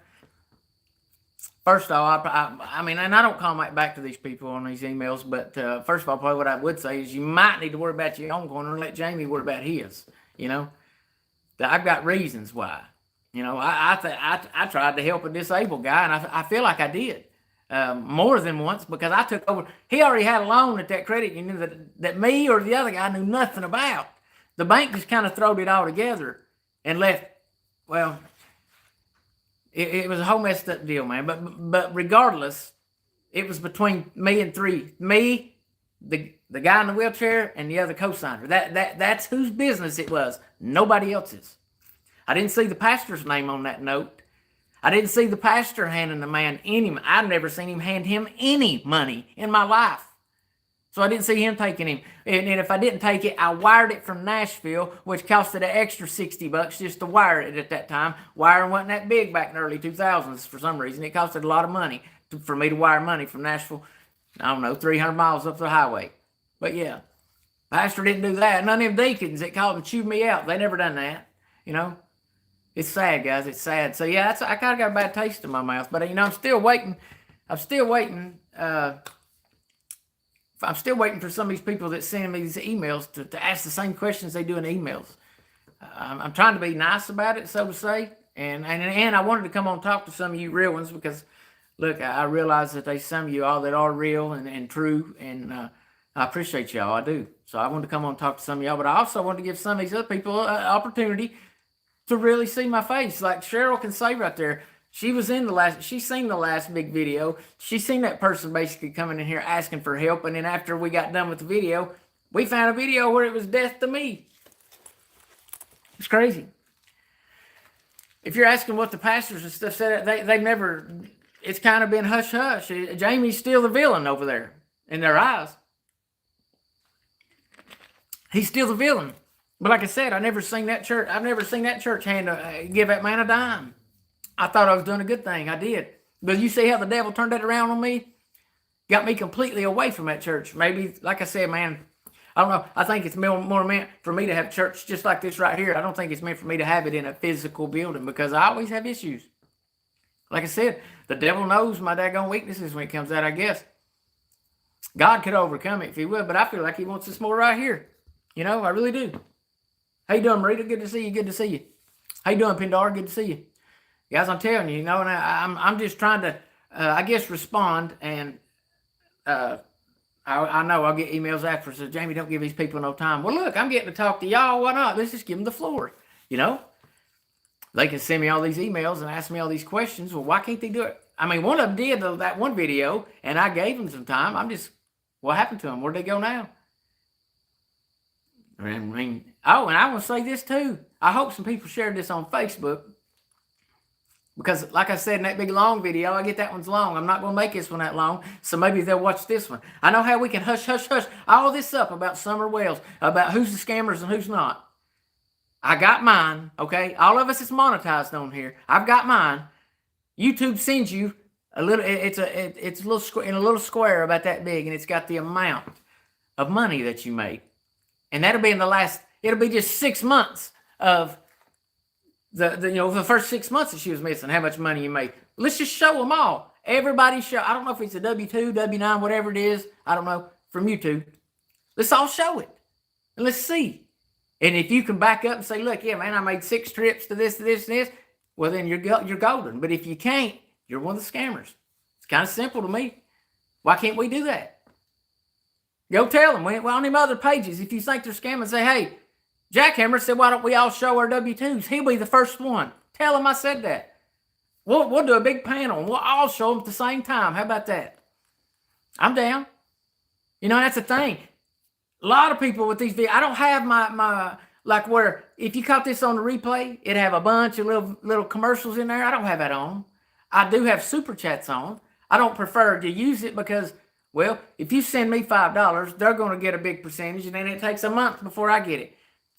First of all, I mean, and I don't comment back to these people on these emails, but first of all, probably what I would say is you might need to worry about your own corner and let Jamie worry about his, you know. I've got reasons why. You know, I tried to help a disabled guy, and I feel like I did more than once because I took over. He already had a loan at that credit union that me or the other guy knew nothing about. The bank just kind of throwed it all together and left. Well, it was a whole messed up deal, man. But regardless, it was between me and three. Me, the guy in the wheelchair, and the other co-signer. That's whose business it was. Nobody else's. I didn't see the pastor's name on that note. I didn't see the pastor handing the man any money. I've never seen him hand him any money in my life. So I didn't see him taking him. And if I didn't take it, I wired it from Nashville, which costed an extra $60 just to wire it at that time. Wiring wasn't that big back in the early 2000s for some reason. It costed a lot of money for me to wire money from Nashville, I don't know, 300 miles up the highway. But yeah, pastor didn't do that. None of them deacons that called and chewed me out, they never done that, you know. It's sad, guys. It's sad. So yeah, I kind of got a bad taste in my mouth. But you know, I'm still waiting. I'm still waiting for some of these people that send me these emails to ask the same questions they do in emails. I'm trying to be nice about it, so to say. And I wanted to come on and talk to some of you real ones because, look, I realize that there's some of you all that are real and true, and I appreciate y'all. I do. So I wanted to come on and talk to some of y'all, but I also wanted to give some of these other people an opportunity to really see my face. Like Cheryl can say right there, she's seen the last big video. She's seen that person basically coming in here asking for help. And then after we got done with the video, we found a video where it was death to me. It's crazy. If you're asking what the pastors and stuff said, they've never, it's kind of been hush hush. Jamie's still the villain over there in their eyes. He's still the villain. But like I said, I've never seen that church give that man a dime. I thought I was doing a good thing. I did. But you see how the devil turned that around on me? Got me completely away from that church. Maybe, like I said, man, I don't know. I think it's more meant for me to have church just like this right here. I don't think it's meant for me to have it in a physical building because I always have issues. Like I said, the devil knows my daggone weaknesses when it comes out, I guess. God could overcome it if he would, but I feel like he wants us more right here. You know, I really do. How you doing, Marita? Good to see you. Good to see you. How you doing, Pindar? Good to see you. Guys, I'm telling you, you know, and I'm just trying to, I guess, respond. And I know I'll get emails after. So, Jamie, don't give these people no time. Well, look, I'm getting to talk to y'all. Why not? Let's just give them the floor. You know, they can send me all these emails and ask me all these questions. Well, why can't they do it? I mean, one of them did that one video, and I gave them some time. What happened to them? Where'd they go now? I mean, oh, and I want to say this too. I hope some people shared this on Facebook. Because, like I said in that big long video, I get that one's long. I'm not going to make this one that long, so maybe they'll watch this one. I know how we can hush all this up about Summer Wells, about who's the scammers and who's not. I got mine, okay? All of us is monetized on here. I've got mine. YouTube sends you a little. It's a little in a little square about that big, and it's got the amount of money that you made, and that'll be in the last. It'll be just 6 months of the first 6 months that she was missing, how much money you made. Let's just show them all. Everybody show. I don't know if it's a W-2, W-9, whatever it is. I don't know, from YouTube. Let's all show it. And let's see. And if you can back up and say, look, yeah, man, I made 6 trips to this, and this, well, then you're golden. But if you can't, you're one of the scammers. It's kind of simple to me. Why can't we do that? Go tell them. Well, on them other pages, if you think they're scamming, say, hey, Jackhammer said, why don't we all show our W-2s? He'll be the first one. Tell him I said that. We'll do a big panel, and we'll all show them at the same time. How about that? I'm down. That's the thing. A lot of people with these videos, I don't have my like where if you caught this on the replay, it'd have a bunch of little commercials in there. I don't have that on. I do have super chats on. I don't prefer to use it because, well, if you send me $5, they're going to get a big percentage, and then it takes a month before I get it.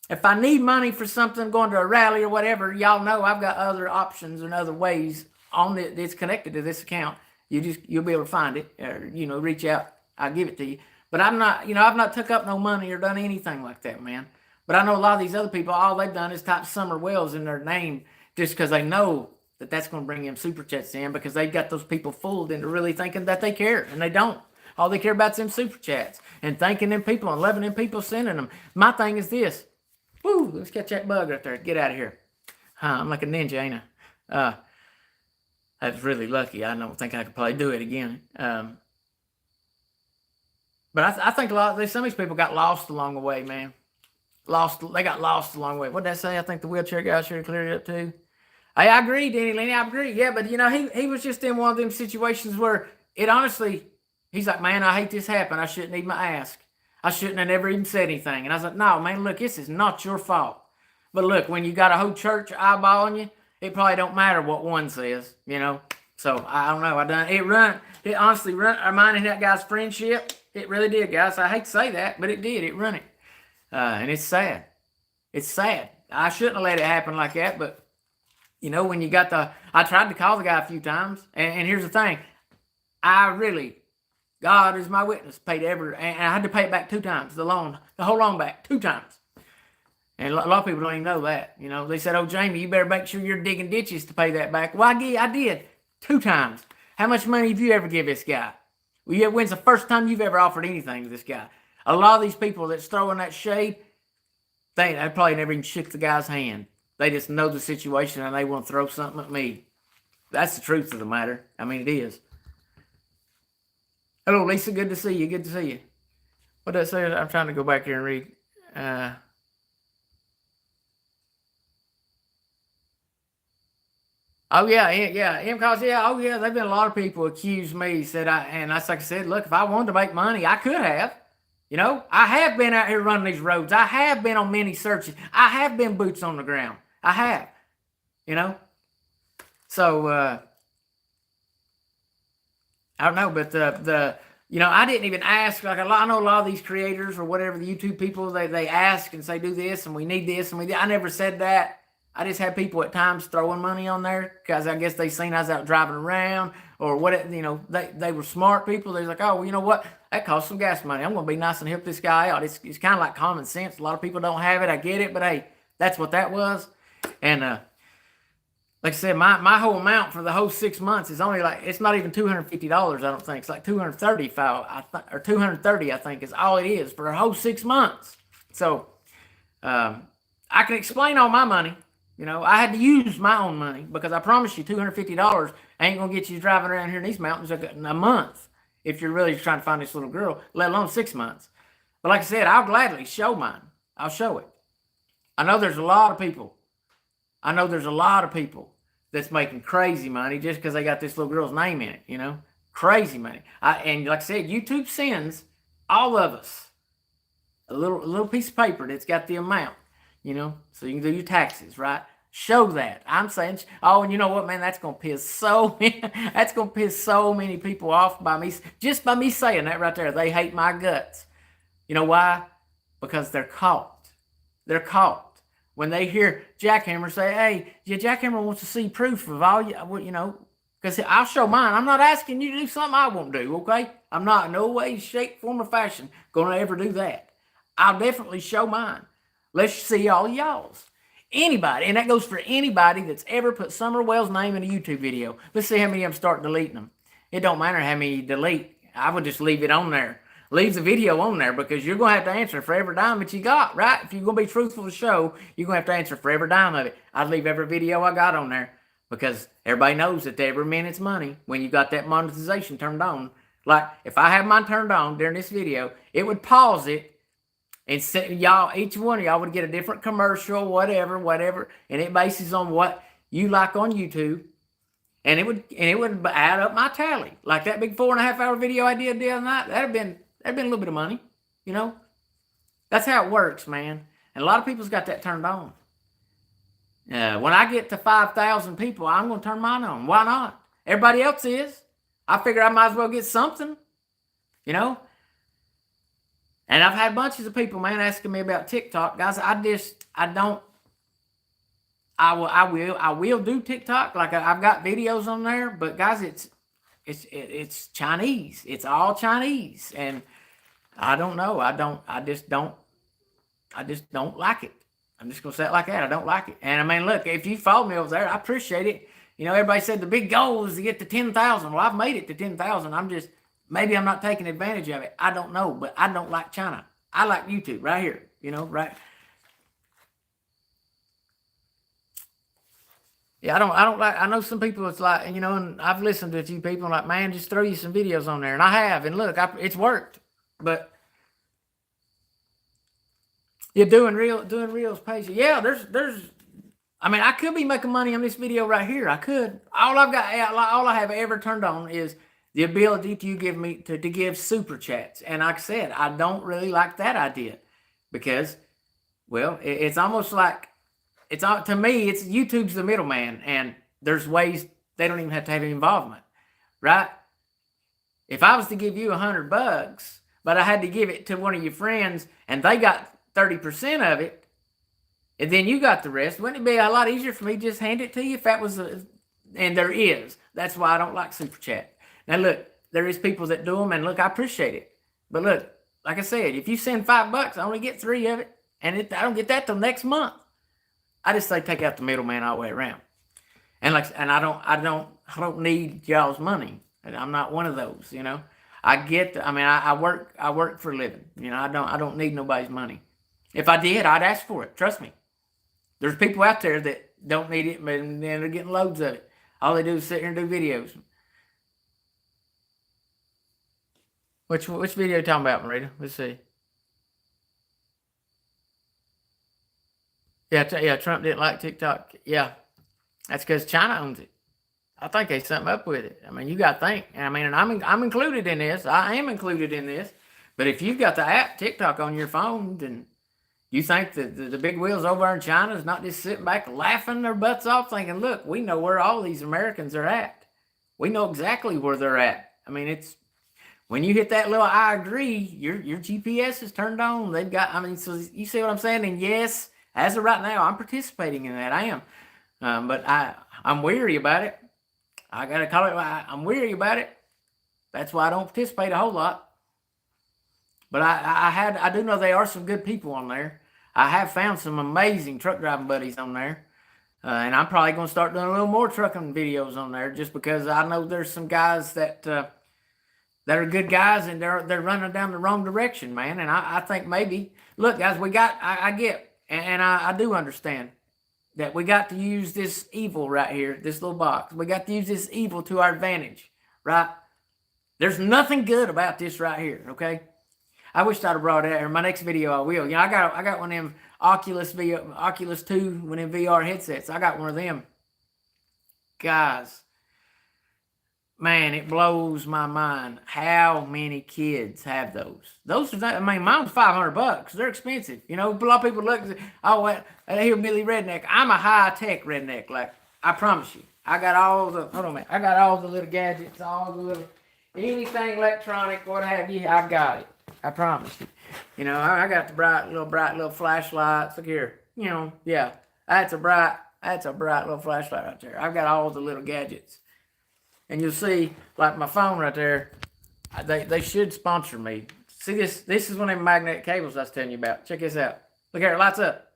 If I need money for something, going to a rally or whatever, y'all know I've got other options and other ways on it that's connected to this account. You'll be able to find it, or reach out. I'll give it to you. But I'm not, I've not took up no money or done anything like that, man. But I know a lot of these other people, all they've done is type Summer Wells in their name just because they know that that's going to bring them super chats in, because they've got those people fooled into really thinking that they care, and they don't. All they care about is them super chats and thanking them people and loving them people sending them. My thing is this. Woo, let's catch that bug right there. Get out of here. I'm like a ninja, ain't I? I was really lucky. I don't think I could probably do it again. But I think some of these people got lost along the way, man. They got lost along the way. What did I say? I think the wheelchair guy should have cleared it up too. Hey, I agree, Danny Lenny. I agree. Yeah, but he was just in one of them situations where it honestly, he's like, man, I hate this happened. I shouldn't even ask. I shouldn't have never even said anything. And I was like, no, man, look, this is not your fault. But look, when you got a whole church eyeballing you, it probably don't matter what one says, So I don't know. It honestly reminded that guy's friendship. It really did, guys. I hate to say that, but it did. It run it. And it's sad. It's sad. I shouldn't have let it happen like that, but when you got I tried to call the guy a few times, and here's the thing. God is my witness, and I had to pay it back 2 times, the whole loan back 2 times. And a lot of people don't even know that. They said, oh, Jamie, you better make sure you're digging ditches to pay that back. Well, I did 2 times. How much money have you ever give this guy? Well, when's the first time you've ever offered anything to this guy? A lot of these people that's throwing that shade, they probably never even shook the guy's hand. They just know the situation and they want to throw something at me. That's the truth of the matter. I mean, it is. Hello, Lisa. Good to see you. Good to see you. What did I say? I'm trying to go back here and read. Oh yeah. Because they've been a lot of people accuse me. And that's like I said, look, if I wanted to make money, I could have. I have been out here running these roads. I have been on many searches. I have been boots on the ground. I have. So I don't know, but I didn't even ask. Like I know a lot of these creators or whatever, the YouTube people, they ask and say, do this and we need this and I never said that. I just had people at times throwing money on there because I guess they seen I was out driving around or what, they were smart people. They're like, oh, well, you know what? That costs some gas money. I'm going to be nice and help this guy out. It's kind of like common sense. A lot of people don't have it. I get it. But hey, that's what that was. And like I said, my whole amount for the whole 6 months is only it's not even $250. I don't think it's like $230 or $230. I think is all it is for a whole 6 months. So I can explain all my money. I had to use my own money because I promise you $250 ain't going to get you driving around here in these mountains in a month if you're really trying to find this little girl, let alone 6 months. But like I said, I'll gladly show mine. I'll show it. I know there's a lot of people that's making crazy money just because they got this little girl's name in it, crazy money. And like I said, YouTube sends all of us a little piece of paper that's got the amount, so you can do your taxes, right? Show that. I'm saying, oh, and you know what, man? That's gonna piss that's gonna piss so many people off just by me saying that right there. They hate my guts. You know why? Because they're caught. They're caught. When they hear Jackhammer say, hey, yeah, Jackhammer wants to see proof of all because I'll show mine. I'm not asking you to do something I won't do, okay? I'm not in no way, shape, form, or fashion going to ever do that. I'll definitely show mine. Let's see all y'all's. Anybody, and that goes for anybody that's ever put Summer Wells' name in a YouTube video. Let's see how many of them start deleting them. It don't matter how many you delete. I would just leave it on there. Leave the video on there because you're going to have to answer for every dime that you got, right? If you're going to be truthful to the show, you're going to have to answer for every dime of it. I'd leave every video I got on there because everybody knows that every minute's money when you got that monetization turned on. Like, if I have mine turned on during this video, it would pause it, and y'all, each one of y'all would get a different commercial, whatever, and it bases on what you like on YouTube. And it would add up my tally. Like that big 4.5 hour video I did the other night, that'd been a little bit of money, That's how it works, man. And a lot of people's got that turned on. When I get to 5,000 people, I'm going to turn mine on. Why not? Everybody else is. I figure I might as well get something, And I've had bunches of people, man, asking me about TikTok. Guys, I will do TikTok. Like I've got videos on there, but guys, it's Chinese. It's all Chinese. And I don't know. I just don't like it. I'm just going to say it like that. I don't like it. And I mean, look, if you follow me over there, I appreciate it. Everybody said the big goal is to get to 10,000. Well, I've made it to 10,000. Maybe I'm not taking advantage of it. I don't know, but I don't like China. I like YouTube right here, right. Yeah, I don't like, I know some people, it's like, and I've listened to a few people like, man, just throw you some videos on there. And I have, and look, it's worked, but you're doing reels pays you. Yeah, I could be making money on this video right here. I could. All I have ever turned on is the ability to give super chats. And like I said, I don't really like that idea because, well, it's almost like, to me, it's YouTube's the middleman, and there's ways they don't even have to have any involvement, right? If I was to give you $100, but I had to give it to one of your friends and they got 30% of it, and then you got the rest, wouldn't it be a lot easier for me to just hand it to you if that was and there is. That's why I don't like super chat. Now look, there is people that do them, and look, I appreciate it. But look, like I said, if you send $5, I only get 3 of it, and I don't get that till next month. I just say take out the middleman all the way around. And I don't need y'all's money. I'm not one of those, I work for a living. I don't need nobody's money. If I did, I'd ask for it. Trust me. There's people out there that don't need it, but then they're getting loads of it. All they do is sit here and do videos. Which video are you talking about, Marita? Let's see. Yeah, Trump didn't like TikTok. Yeah, that's because China owns it. I think there's something up with it. You got to think. And I'm included in this. I am included in this. But if you've got the app TikTok on your phone, then you think that the big wheels over in China is not just sitting back laughing their butts off thinking, look, we know where all these Americans are at. We know exactly where they're at. It's when you hit that little I agree, your GPS is turned on. They've got, so you see what I'm saying? And yes, as of right now, I'm participating in that. I am. But I'm weary about it. I got to call it, I'm weary about it. That's why I don't participate a whole lot. But I do know there are some good people on there. I have found some amazing truck driving buddies on there. And I'm probably going to start doing a little more trucking videos on there just because I know there's some guys that are good guys, and they're running down the wrong direction, man. And I think maybe, look, guys, I get, and I do understand that we got to use this evil right here, this little box. We got to use this evil to our advantage, right? There's nothing good about this right here, okay? I wish I'd have brought it out here. My next video I will. I got one of them Oculus 2, one of them VR headsets. I got one of them. Guys, man, it blows my mind how many kids have those. Those are not, I mean, mine's $500. They're expensive. You know, a lot of people look and say, oh, that hillbilly redneck. I'm a high tech redneck. Like, I promise you. I got all the, hold on a minute. I got all the little gadgets, all the little, anything electronic, what have you, I got it. I promise you. You know, I got the bright little flashlights. Look here. You know, yeah. That's a bright little flashlight right there. I've got all the little gadgets. And you'll see, like my phone right there, they should sponsor me. See this? This is one of the magnetic cables I was telling you about. Check this out. Look here, it lights up.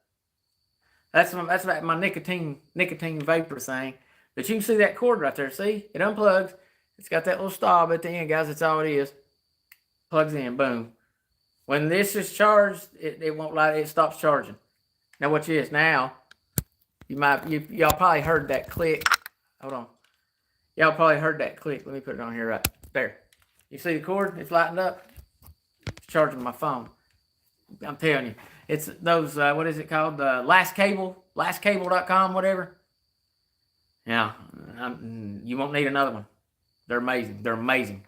That's my nicotine vapor thing. But you can see that cord right there. See, it unplugs. It's got that little stop at the end, guys. That's all it is. Plugs in. Boom. When this is charged, it won't light. It stops charging. Now watch this. Now y'all probably heard that click. Hold on. Y'all probably heard that click. Let me put it on here right there. You see the cord? It's lighting up. It's charging my phone. I'm telling you. It's those, what is it called? Last Cable, lastcable.com, whatever. Yeah, you won't need another one. They're amazing. They're amazing.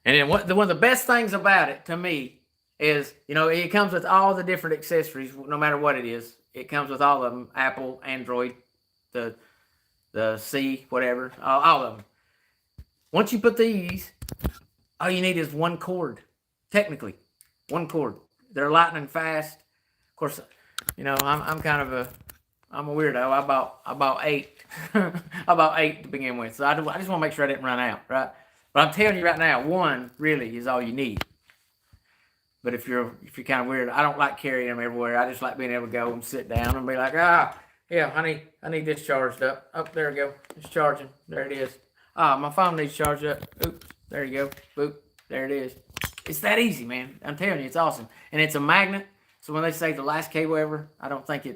And then one of the best things about it to me is, you know, it comes with all the different accessories, no matter what it is. It comes with all of them, Apple, Android, the C, whatever, all of them. Once you put these, all you need is one cord. Technically, one cord. They're lightning fast. Of course, you know, I'm kind of I'm a weirdo. I bought 8. I bought 8 to begin with. So I just want to make sure I didn't run out, right? But I'm telling you right now, one really is all you need. But if you're kind of weird, I don't like carrying them everywhere. I just like being able to go and sit down and be like, yeah, I need this charged up. Oh, there we go. It's charging. There it is. My phone needs charged up. Oops, there you go. Boop, there it is. It's that easy, man. I'm telling you, it's awesome. And it's a magnet. So when they say the last cable ever, I don't think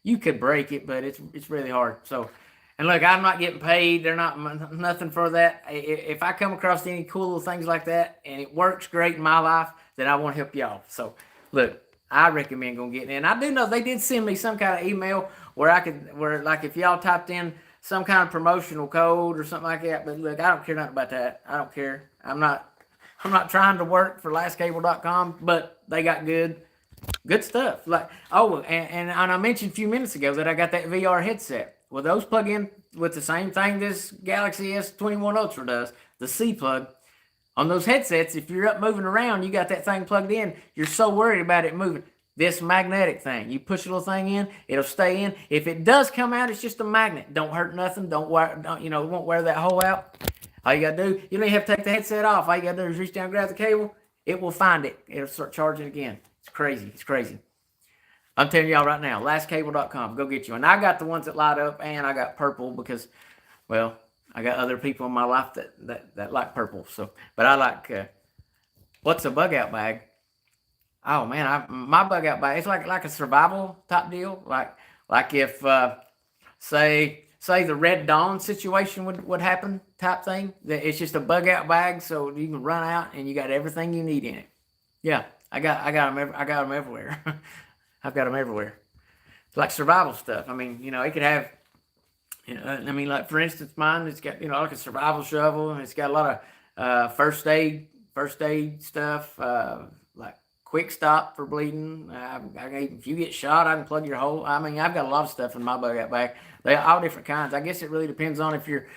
you could break it, but it's really hard. So, and look, I'm not getting paid. They're not nothing for that. If I come across any cool little things like that and it works great in my life, then I want to help y'all. So, look, I recommend going getting in. I do know they did send me some kind of email where like if y'all typed in some kind of promotional code or something like that. But look, I don't care nothing about that. I don't care. I'm not trying to work for lastcable.com, but they got good stuff. Like, and I mentioned a few minutes ago that I got that VR headset. Well, those plug in with the same thing this Galaxy S21 Ultra does, the C plug. On those headsets, if you're up moving around, you got that thing plugged in, you're so worried about it moving. This magnetic thing, you push a little thing in, it'll stay in. If it does come out, it's just a magnet. Don't hurt nothing. Don't won't wear that hole out. All you gotta do, you don't even have to take the headset off. All you gotta do is reach down, grab the cable. It will find it. It'll start charging again. It's crazy. It's crazy. I'm telling y'all right now, lastcable.com. Go get you. And I got the ones that light up, and I got purple because, well, I got other people in my life that like purple. So, but I like, what's a bug out bag? Oh man, my bug out bag. It's like a survival type deal. Like if say the Red Dawn situation would happen type thing. It's just a bug out bag, so you can run out and you got everything you need in it. Yeah, I got them everywhere. I've got them everywhere. It's like survival stuff. I mean, you know, it could have. You know, I mean, like for instance, mine it's got like a survival shovel, and it's got a lot of first aid stuff, like quick stop for bleeding. If you get shot, I can plug your hole. I mean, I've got a lot of stuff in my bug out bag. They all different kinds. I guess it really depends on if you're,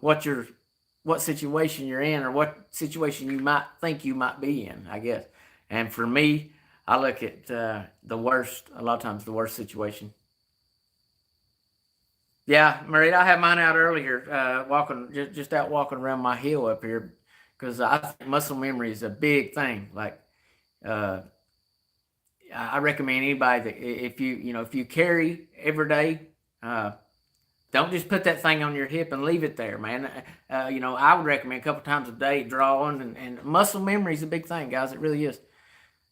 what situation you're in or what situation you might think you might be in. I guess. And for me, I look at the worst. A lot of times, the worst situation. Yeah, Murray, I had mine out earlier, walking just out walking around my hill up here, because I think muscle memory is a big thing. Like, uh, I recommend anybody that if you carry every day, uh, don't just put that thing on your hip and leave it there, man. I would recommend a couple times a day drawing, and muscle memory is a big thing, guys. It really is.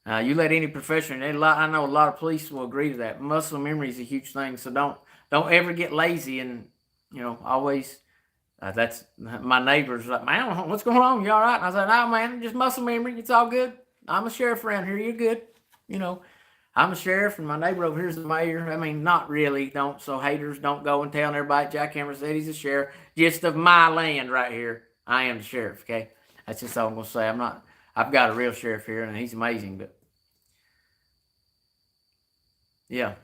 You let any professional, I know a lot of police will agree to that. Muscle memory is a huge thing, so don't ever get lazy and always. That's my neighbors like, man, what's going on? You all right? And I said, no, man, just muscle memory. It's all good. I'm a sheriff around here. You're good. I'm a sheriff, and my neighbor over here is the mayor. I mean, not really. So haters don't go and telling everybody Jack Hammer said he's a sheriff just of my land right here. I am the sheriff. Okay, that's just all I'm gonna say. I'm not. I've got a real sheriff here, and he's amazing. But yeah,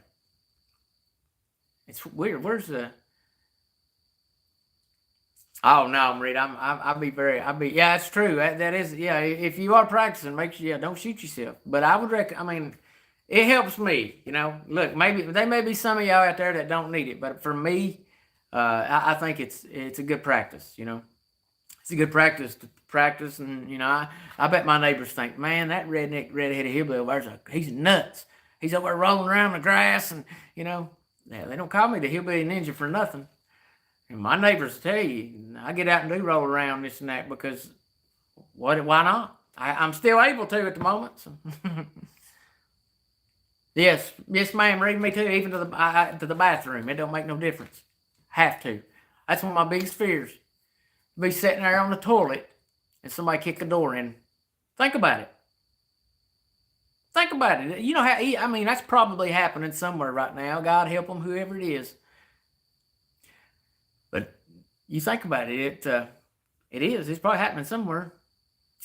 it's weird. Where's the? Oh no, Marie, I'll be very, I'll be. Yeah, it's true. That is, yeah. If you are practicing, make sure, yeah, don't shoot yourself. But I would I mean, it helps me. Look, maybe there may be some of y'all out there that don't need it, but for me, I think it's a good practice. It's a good practice to practice, and I bet my neighbors think, man, that redneck redheaded hillbilly over there's he's nuts. He's over there rolling around in the grass, and yeah, they don't call me the hillbilly ninja for nothing. And my neighbors tell you, I get out and do roll around this and that because why not? I'm still able to at the moment. So. Yes, yes, ma'am. Read me too, even to the bathroom. It don't make no difference. Have to. That's one of my biggest fears. Be sitting there on the toilet and somebody kick the door in. Think about it. Think about it. You know how? I mean, that's probably happening somewhere right now. God help them, whoever it is. But you think about it, it is. It's probably happening somewhere.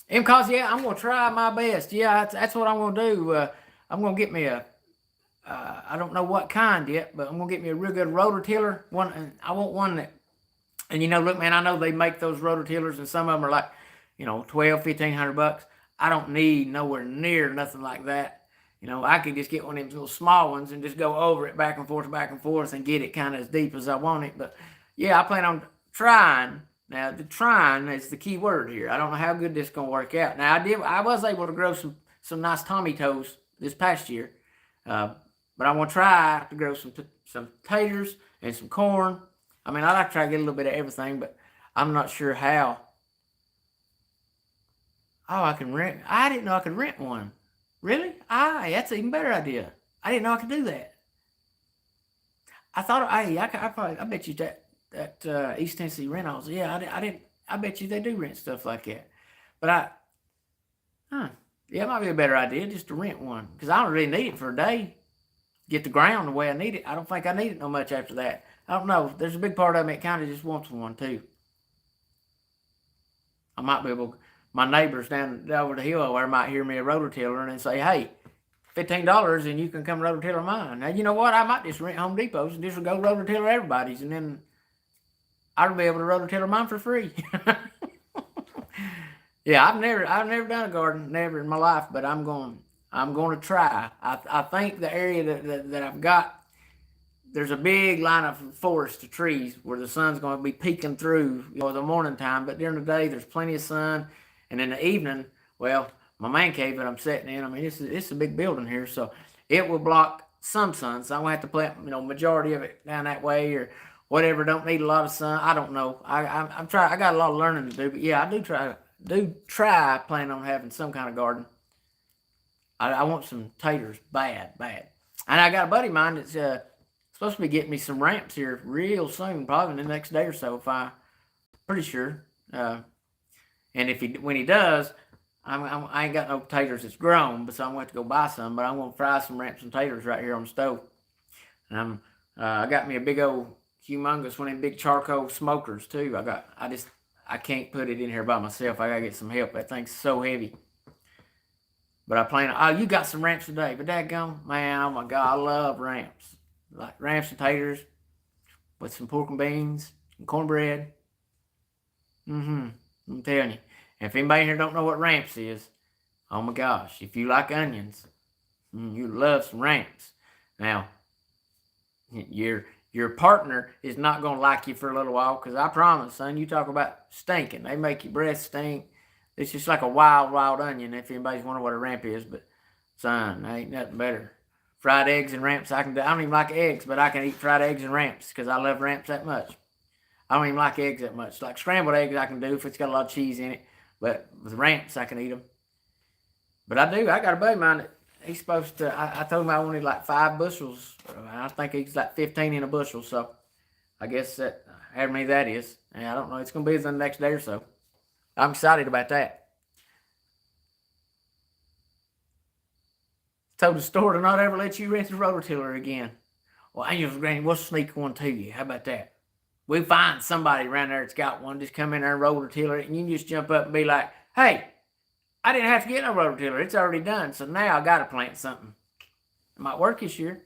And because yeah, I'm gonna try my best. Yeah, that's what I'm gonna do. I'm gonna get me a. I don't know what kind yet, but I'm gonna get me a real good rototiller. One, and I want one that. And look, man, I know they make those rototillers, and some of them are like, $1,200-$1,500. I don't need nowhere near nothing like that. I could just get one of them little small ones and just go over it back and forth, and get it kind of as deep as I want it. But yeah, I plan on trying. Now, the trying is the key word here. I don't know how good this is gonna work out. Now, I was able to grow some nice tomatoes this past year, but I want to try to grow some taters and some corn. I mean, I like to try to get a little bit of everything, but I'm not sure how. Oh, I can rent. I didn't know I could rent one. Really? That's an even better idea. I didn't know I could do that. I thought, I bet you that East Tennessee rentals. Yeah, I didn't. I bet you they do rent stuff like that. But yeah, it might be a better idea just to rent one because I don't really need it for a day. Get the ground the way I need it. I don't think I need it no much after that. I don't know. There's a big part of me that kind of just wants one too. I might be able. My neighbors down over the hill over there might hear me a rototiller and say, "Hey, $15 and you can come rototiller mine." Now you know what? I might just rent Home Depots and just go rototiller everybody's, and then I'll be able to rototiller mine for free. Yeah, I've never done a garden, never in my life, but I'm going to try. I think the area that I've got, there's a big line of forest of trees where the sun's going to be peeking through, the morning time. But during the day, there's plenty of sun, and in the evening, well, my man cave that I'm sitting in, I mean, it's a big building here, so it will block some sun. So I'm gonna have to plant, majority of it down that way or whatever. Don't need a lot of sun. I don't know. I'm trying. I got a lot of learning to do, but yeah, I do try planning on having some kind of garden. I want some taters bad, and I got a buddy of mine that's supposed to be getting me some ramps here real soon, probably in the next day or so. If pretty sure. And when he does, I ain't got no taters that's grown, but so I'm going to have to go buy some. But I'm going to fry some ramps and taters right here on the stove. And I got me a big old humongous one of them big charcoal smokers too. I can't put it in here by myself. I gotta get some help. That thing's so heavy. But I plan. Oh, you got some ramps today, but dadgum, man, oh my God, I love ramps. Like ramps and taters with some pork and beans and cornbread. I'm telling you. And if anybody here don't know what ramps is, oh my gosh, if you like onions, you love some ramps. Now, your partner is not going to like you for a little while because I promise, son, you talk about stinking. They make your breath stink. It's just like a wild onion if anybody's wondering what a ramp is. But, son, ain't nothing better. Fried eggs and ramps, I don't even like eggs, but I can eat fried eggs and ramps because I love ramps that much. I don't even like eggs that much. Like scrambled eggs I can do if it's got a lot of cheese in it. But with ramps, I can eat them. But I do. I got a buddy of mine that he's supposed to, I told him I wanted like 5 bushels. I think he's like 15 in a bushel. So I guess that, however many that is. And I don't know. It's going to be within the next day or so. I'm excited about that. Told the store to not ever let you rent the rototiller again. Well, Angel's Granny, we'll sneak one to you. How about that? we find somebody around there that's got one, just come in there and rotor tiller it, and you can just jump up and be like, hey, I didn't have to get no rotor tiller. It's already done. So now I got to plant something. It might work this year.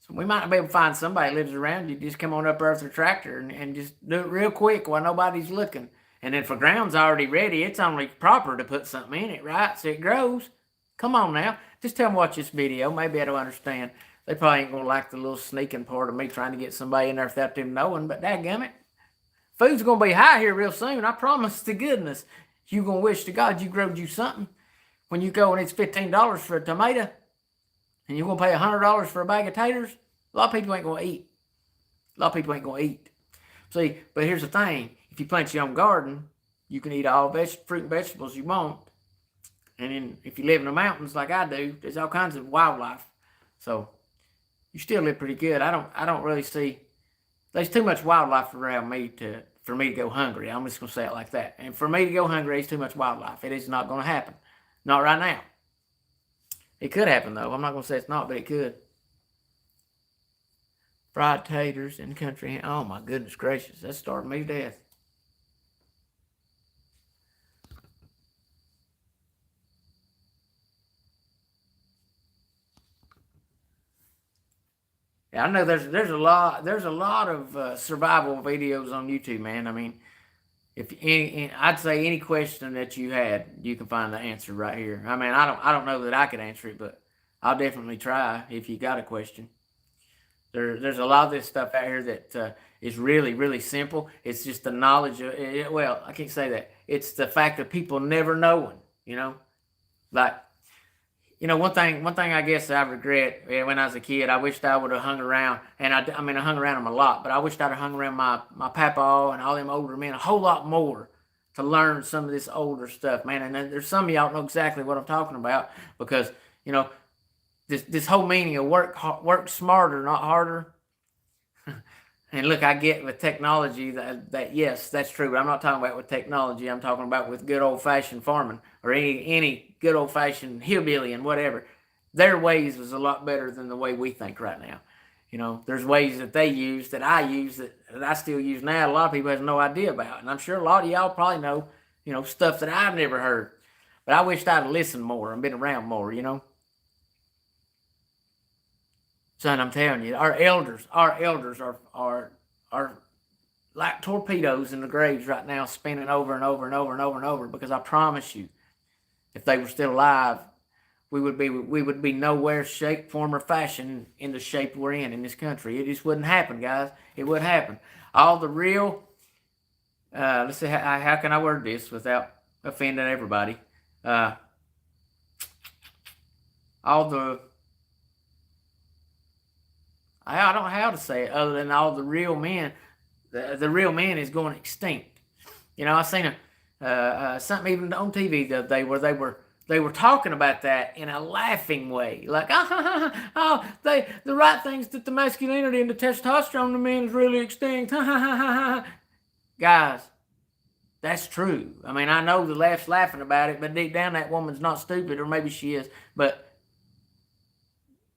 So we might not be able to find somebody that lives around you. Just come on up there with their tractor and just do it real quick while nobody's looking. And if the ground's already ready, it's only proper to put something in it, right? So it grows. Come on now. Just tell them watch this video. Maybe I don't understand. They probably ain't going to like the little sneaking part of me trying to get somebody in there without them knowing, but dadgummit. Food's going to be high here real soon. I promise to goodness. You're going to wish to God you growed you something. When you go and it's $15 for a tomato, and you're going to pay $100 for a bag of taters, a lot of people ain't going to eat. A lot of people ain't going to eat. See, but here's the thing. If you plant your own garden, you can eat all fruit and vegetables you want. And then if you live in the mountains like I do, there's all kinds of wildlife. So you still live pretty good. I don't really see, there's too much wildlife around me for me to go hungry. I'm just going to say it like that. And for me to go hungry, it's too much wildlife. It is not going to happen. Not right now. It could happen, though. I'm not going to say it's not, but it could. Fried taters in country. Oh, my goodness gracious. That's starting me to death. Yeah, I know there's a lot of survival videos on YouTube, man. I mean, if I'd say any question that you had, you can find the answer right here. I mean, I don't know that I could answer it, but I'll definitely try if you got a question. There's a lot of this stuff out here that is really, really simple. It's just the knowledge of it. Well, I can't say that. It's the fact of people never knowing, like, one thing I guess I regret when I was a kid, I wished I would have hung around, and I hung around them a lot, but I wished I'd have hung around my papa and all them older men a whole lot more to learn some of this older stuff, man. And there's some of y'all know exactly what I'm talking about because, this whole meaning of work smarter, not harder. And look, I get with technology that yes, that's true. But I'm not talking about with technology. I'm talking about with good old-fashioned farming or any good old-fashioned hillbilly and whatever. Their ways is a lot better than the way we think right now. There's ways that they use that I use that I still use now. A lot of people have no idea about, and I'm sure a lot of y'all probably know, stuff that I've never heard. But I wished I'd listened more and been around more. Son, I'm telling you, our elders are like torpedoes in the graves right now, spinning over and over and over and over and over. Because I promise you, if they were still alive, we would be nowhere, shape, form, or fashion in the shape we're in this country. It just wouldn't happen, guys. It wouldn't happen. All the real, let's see, how can I word this without offending everybody? I don't know how to say it other than all the real men. The real man is going extinct. I seen something even on TV the other day where they were talking about that in a laughing way, like the right things that the masculinity and the testosterone in the men is really extinct. Guys, that's true. I mean, I know the left's laughing about it, but deep down that woman's not stupid, or maybe she is, but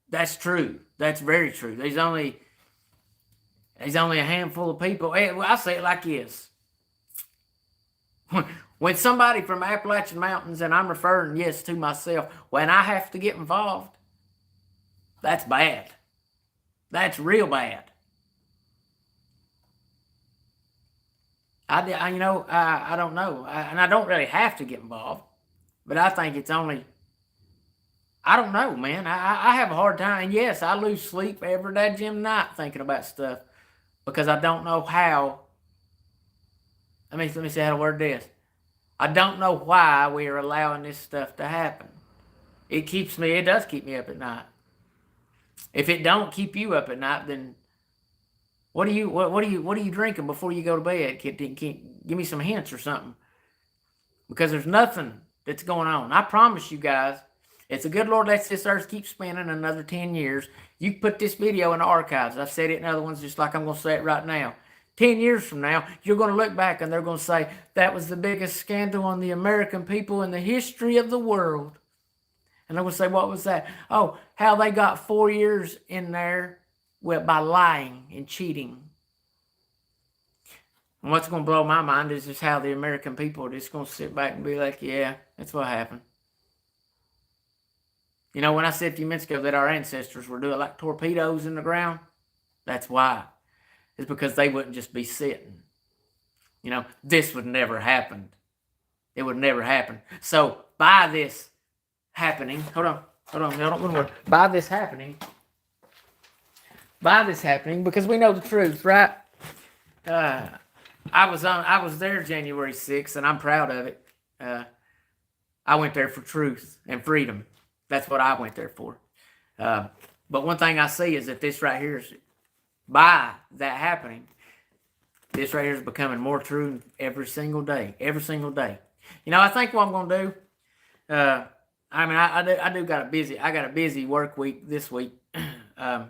that's true. That's very true. There's only a handful of people. I say it like this. When somebody from Appalachian Mountains, and I'm referring, yes, to myself, when I have to get involved, that's bad. That's real bad. I don't know. And I don't really have to get involved, but I think it's only, I don't know, man. I have a hard time. And yes, I lose sleep every damn night thinking about stuff because I don't know how. Let me say how to word this. I don't know why we are allowing this stuff to happen. It does keep me up at night. If it don't keep you up at night, then what are you drinking before you go to bed? Give me some hints or something. Because there's nothing that's going on. I promise you guys, if the good Lord lets this earth keep spinning another 10 years, you put this video in the archives. I've said it in other ones just like I'm going to say it right now. 10 years from now, you're going to look back and they're going to say, that was the biggest scandal on the American people in the history of the world. And they're going to say, what was that? Oh, how they got 4 years in there by lying and cheating. And what's going to blow my mind is just how the American people are just going to sit back and be like, yeah, that's what happened. You know, when I said a few minutes ago that our ancestors were doing like torpedoes in the ground, that's why. It's because they wouldn't just be sitting. You know, this would never happen. It would never happen. So by this happening, hold on, one word. By this happening, because we know the truth, right? I was there January 6th, and I'm proud of it. I went there for truth and freedom. That's what I went there for. But one thing I see is that this right here is, by that happening, this right here is becoming more true every single day. Every single day. You know, I think what I'm going to do, I mean, I do got a busy work week this week. But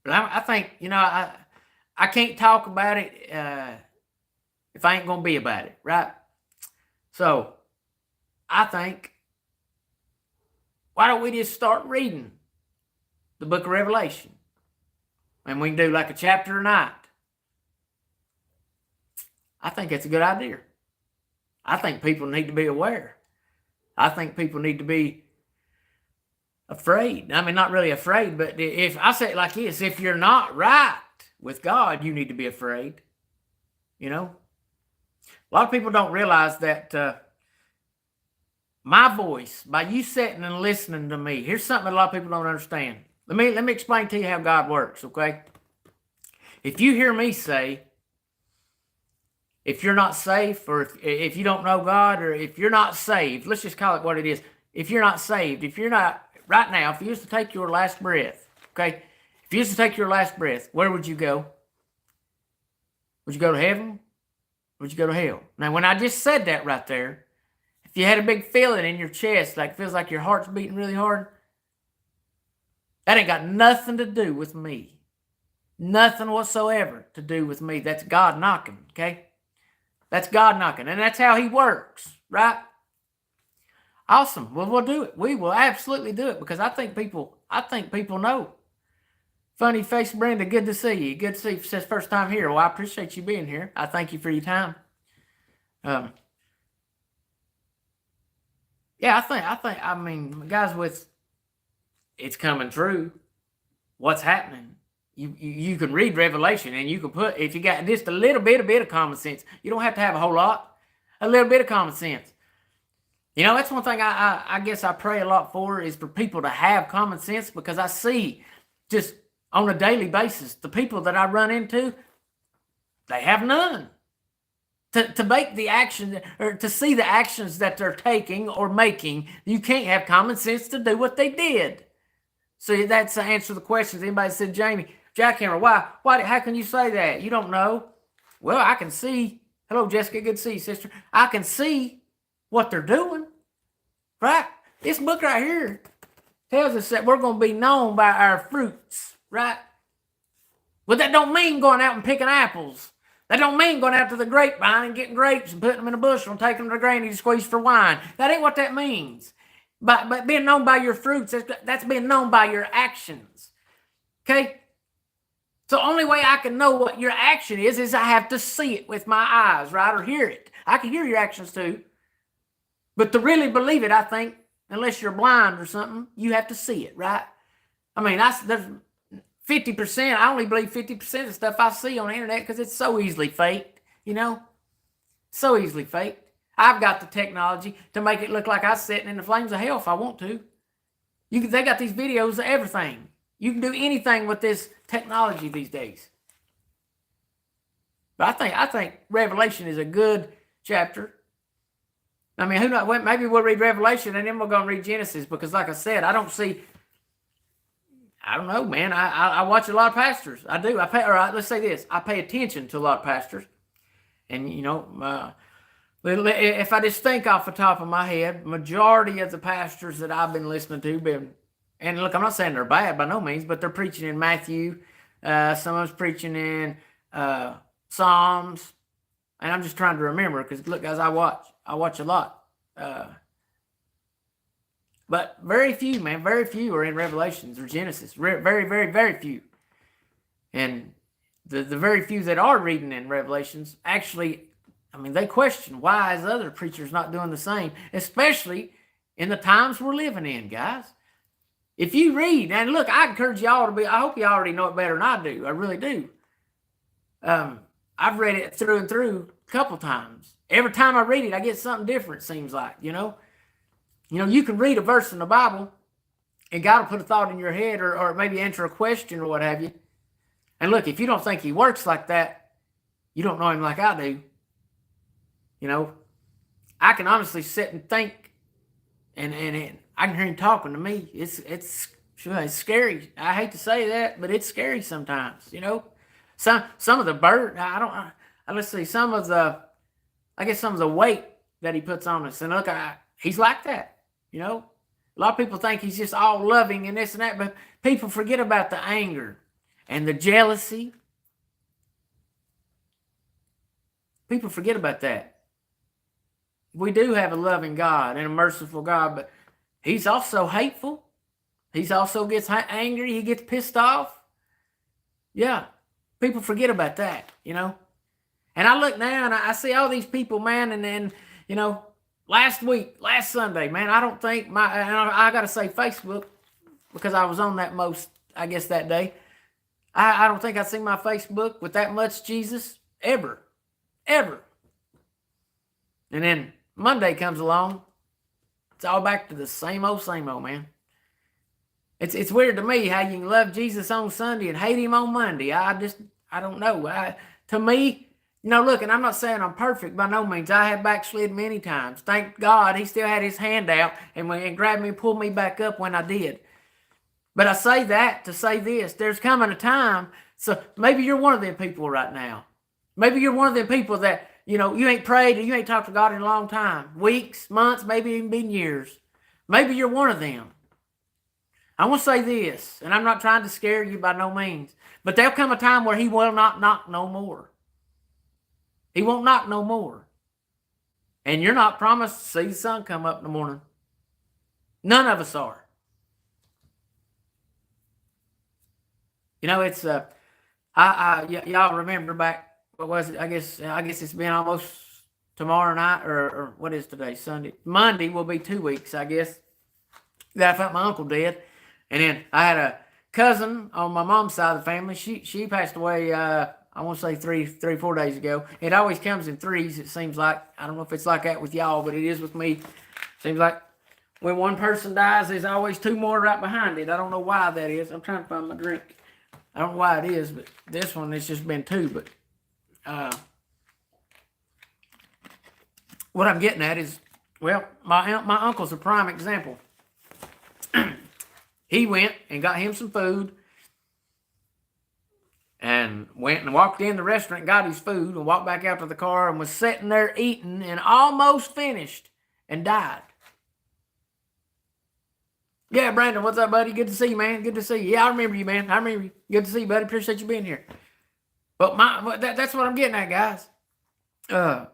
I think, you know, I can't talk about it if I ain't going to be about it, right? So, I think, why don't we just start reading the book of Revelation? And we can do like a chapter a night. I think that's a good idea. I think people need to be aware. I think people need to be afraid. I mean, not really afraid, but if I say it like this, if you're not right with God, you need to be afraid. You know? A lot of people don't realize that my voice, by you sitting and listening to me, here's something that a lot of people don't understand. Let me explain to you how God works, okay? If you hear me say, if you're not safe, or if you don't know God, or if you're not saved, let's just call it what it is. If you're not saved, if you're not, right now, if you used to take your last breath, okay? If you used to take your last breath, where would you go? Would you go to heaven? Would you go to hell? Now, when I just said that right there, if you had a big feeling in your chest, like feels like your heart's beating really hard, that ain't got nothing to do with me. Nothing whatsoever to do with me. That's God knocking, okay? That's God knocking, and that's how he works, right? Awesome. Well, we'll do it. We will absolutely do it, because I think people know. Funny face Brenda, good to see you. Good to see you. Says first time here. Well, I appreciate you being here. I thank you for your time. Yeah, I mean, guys, with it's coming true, what's happening? You can read Revelation, and you can put, if you got just a little bit of common sense, you don't have to have a whole lot, a little bit of common sense. You know, that's one thing I guess I pray a lot for, is for people to have common sense, because I see just on a daily basis, the people that I run into, they have none. To make the action, or to see the actions that they're taking or making, you can't have common sense to do what they did. So that's the answer to the questions. Anybody said, Jamie, Jackhammer, why, how can you say that? You don't know. Well, I can see. Hello, Jessica. Good to see you, sister. I can see what they're doing, right? This book right here tells us that we're going to be known by our fruits, right? But that don't mean going out and picking apples. That don't mean going out to the grapevine and getting grapes and putting them in a bushel and taking them to granny to squeeze for wine. That ain't what that means. But being known by your fruits, that's being known by your actions. Okay? So the only way I can know what your action is I have to see it with my eyes, right? Or hear it. I can hear your actions too. But to really believe it, I think, unless you're blind or something, you have to see it, right? I mean, there's 50%. I only believe 50% of stuff I see on the internet, because it's so easily faked, you know? So easily faked. I've got the technology to make it look like I'm sitting in the flames of hell if I want to. They got these videos of everything. You can do anything with this technology these days. But I think Revelation is a good chapter. I mean, who knows? Maybe we'll read Revelation and then we're going to read Genesis, because like I said, I don't know, man. I watch a lot of pastors. I do. Let's say this. I pay attention to a lot of pastors. And, you know, if I just think off the top of my head, majority of the pastors that I've been listening to and look, I'm not saying they're bad by no means, but they're preaching in Matthew. Some of them's preaching in Psalms. And I'm just trying to remember, because look, guys, I watch a lot. But very few, man, very few are in Revelations or Genesis. Very, very, very few. And the very few that are reading in Revelations actually, I mean, they question why is other preachers not doing the same, especially in the times we're living in, guys. If you read, and look, I encourage y'all to be, I hope you already know it better than I do. I really do. I've read it through and through a couple times. Every time I read it, I get something different, seems like, you know. You can read a verse in the Bible, and God will put a thought in your head or maybe answer a question or what have you. And look, if you don't think he works like that, you don't know him like I do. I can honestly sit and think, and I can hear him talking to me. It's scary. I hate to say that, but it's scary sometimes. Some of the burden. Let's see. Some of the weight that he puts on us, and look, he's like that. A lot of people think he's just all loving and this and that, but people forget about the anger and the jealousy. People forget about that. We do have a loving God and a merciful God, but he's also hateful. He also gets angry. He gets pissed off. Yeah, people forget about that, And I look now and I see all these people, man, and then, last Sunday, man, I don't think I got to say Facebook, because I was on that most, I guess, that day. I don't think I've seen my Facebook with that much Jesus ever. And then Monday comes along. It's all back to the same old, man. It's weird to me how you can love Jesus on Sunday and hate him on Monday. I don't know. To me, look, and I'm not saying I'm perfect by no means. I have backslid many times. Thank God he still had his hand out and grabbed me and pulled me back up when I did. But I say that to say this. There's coming a time, so maybe you're one of them people right now. Maybe you're one of them people that, you ain't prayed and you ain't talked to God in a long time. Weeks, months, maybe even been years. Maybe you're one of them. I want to say this, and I'm not trying to scare you by no means, but there'll come a time where he will not knock no more. He won't knock no more. And you're not promised to see the sun come up in the morning. None of us are. It's y'all remember back, what was it? I guess it's been almost tomorrow night, or what is today? Sunday. Monday will be 2 weeks, I guess, that I found my uncle dead. And then I had a cousin on my mom's side of the family. She passed away, I want to say 4 days ago. It always comes in threes, it seems like. I don't know if it's like that with y'all, but it is with me. Seems like when one person dies, there's always two more right behind it. I don't know why that is. I'm trying to find my drink. I don't know why it is, but this one, it's just been two. But what I'm getting at is, well, my uncle's a prime example. He went and got him some food, and went and walked in the restaurant and got his food, and walked back out to the car and was sitting there eating and almost finished and died. Yeah, Brandon, what's up, buddy? Good to see you, man. Good to see you. Yeah, I remember you, man. I remember you. Good to see you, buddy. Appreciate you being here. But that's what I'm getting at, guys.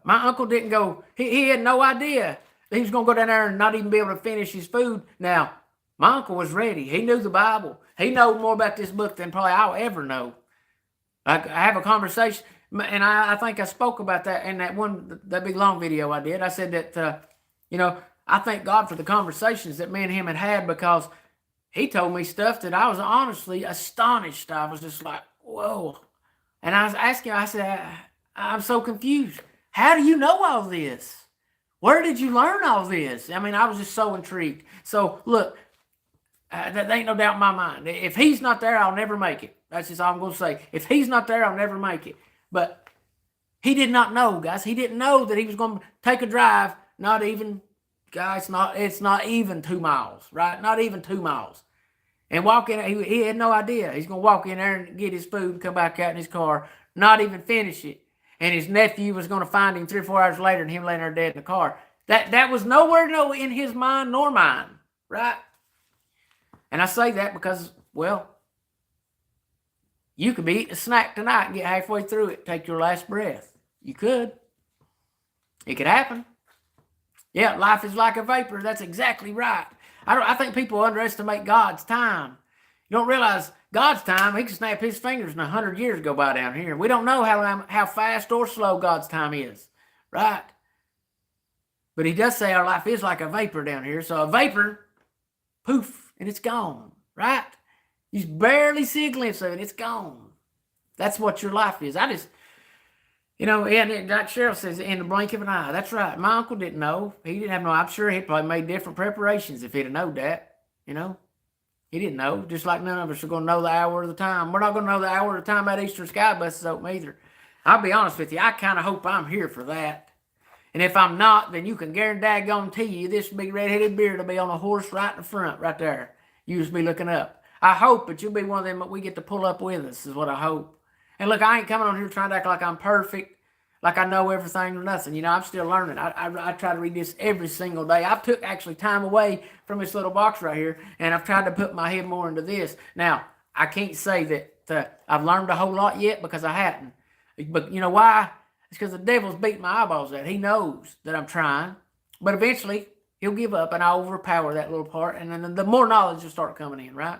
My uncle didn't go. He had no idea that he was going to go down there and not even be able to finish his food. Now, my uncle was ready. He knew the Bible. He knows more about this book than probably I'll ever know. I have a conversation, and I think I spoke about that in that big long video I did. I said that, I thank God for the conversations that me and him had, because he told me stuff that I was honestly astonished. I was just like, whoa. And I was asking, I said, I'm so confused. How do you know all this? Where did you learn all this? I mean, I was just so intrigued. So, look, there ain't no doubt in my mind. If he's not there, I'll never make it. That's just all I'm going to say. If he's not there, I'll never make it. But he did not know, guys. He didn't know that he was going to take a drive, not even... Guys, it's not even 2 miles, right? Not even 2 miles. And walk in, he had no idea. He's going to walk in there and get his food and come back out in his car, not even finish it. And his nephew was going to find him 3 or 4 hours later and him laying there dead in the car. That was nowhere in his mind nor mine, right? And I say that because, well, you could be eating a snack tonight and get halfway through it, take your last breath. You could. It could happen. Yeah, life is like a vapor. That's exactly right. I think people underestimate God's time. You don't realize God's time, he can snap his fingers and 100 years go by down here. We don't know how fast or slow God's time is, right? But he does say our life is like a vapor down here. So a vapor, poof, and it's gone, right? You barely see a glimpse of it. It's gone. That's what your life is. I just, and like Cheryl says, in the blink of an eye. That's right. My uncle didn't know. He didn't have no, I'm sure he probably made different preparations if he'd have known that, He didn't know, just like none of us are going to know the hour or the time. We're not going to know the hour or the time that Eastern sky bus is open either. I'll be honest with you, I kind of hope I'm here for that. And if I'm not, then you can guarantee you this big red-headed beard will be on a horse right in the front, right there. You just be looking up. I hope that you'll be one of them that we get to pull up with us, is what I hope. And look, I ain't coming on here trying to act like I'm perfect, like I know everything or nothing. I'm still learning. I try to read this every single day. I've took actually time away from this little box right here, and I've tried to put my head more into this. Now, I can't say that I've learned a whole lot yet because I haven't. But you know why? It's because the devil's beating my eyeballs out. He knows that I'm trying, but eventually he'll give up, and I'll overpower that little part, and then the more knowledge will start coming in, right?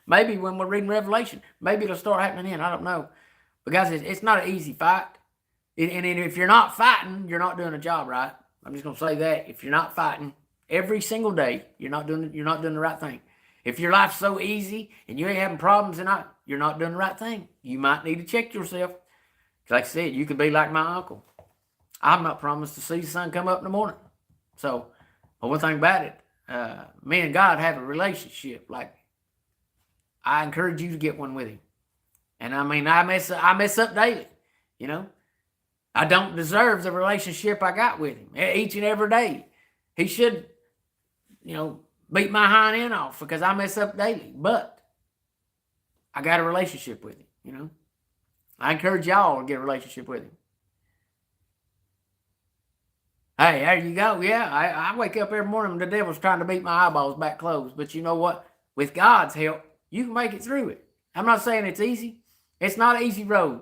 Maybe when we're reading Revelation, maybe it'll start happening in. I don't know. But guys, it's not an easy fight. And if you're not fighting, you're not doing a job right. I'm just going to say that. If you're not fighting every single day, you're not doing the right thing. If your life's so easy and you ain't having problems you're not doing the right thing. You might need to check yourself. Like I said, you could be like my uncle. I'm not promised to see the sun come up in the morning. So, one thing about it, me and God have a relationship. Like, I encourage you to get one with him. And I mean, I mess up daily, I don't deserve the relationship I got with him each and every day. He should, beat my hind end off because I mess up daily. But I got a relationship with him, I encourage y'all to get a relationship with him. Hey, there you go. Yeah, I wake up every morning and the devil's trying to beat my eyeballs back closed. But you know what? With God's help, you can make it through it. I'm not saying it's easy. It's not an easy road.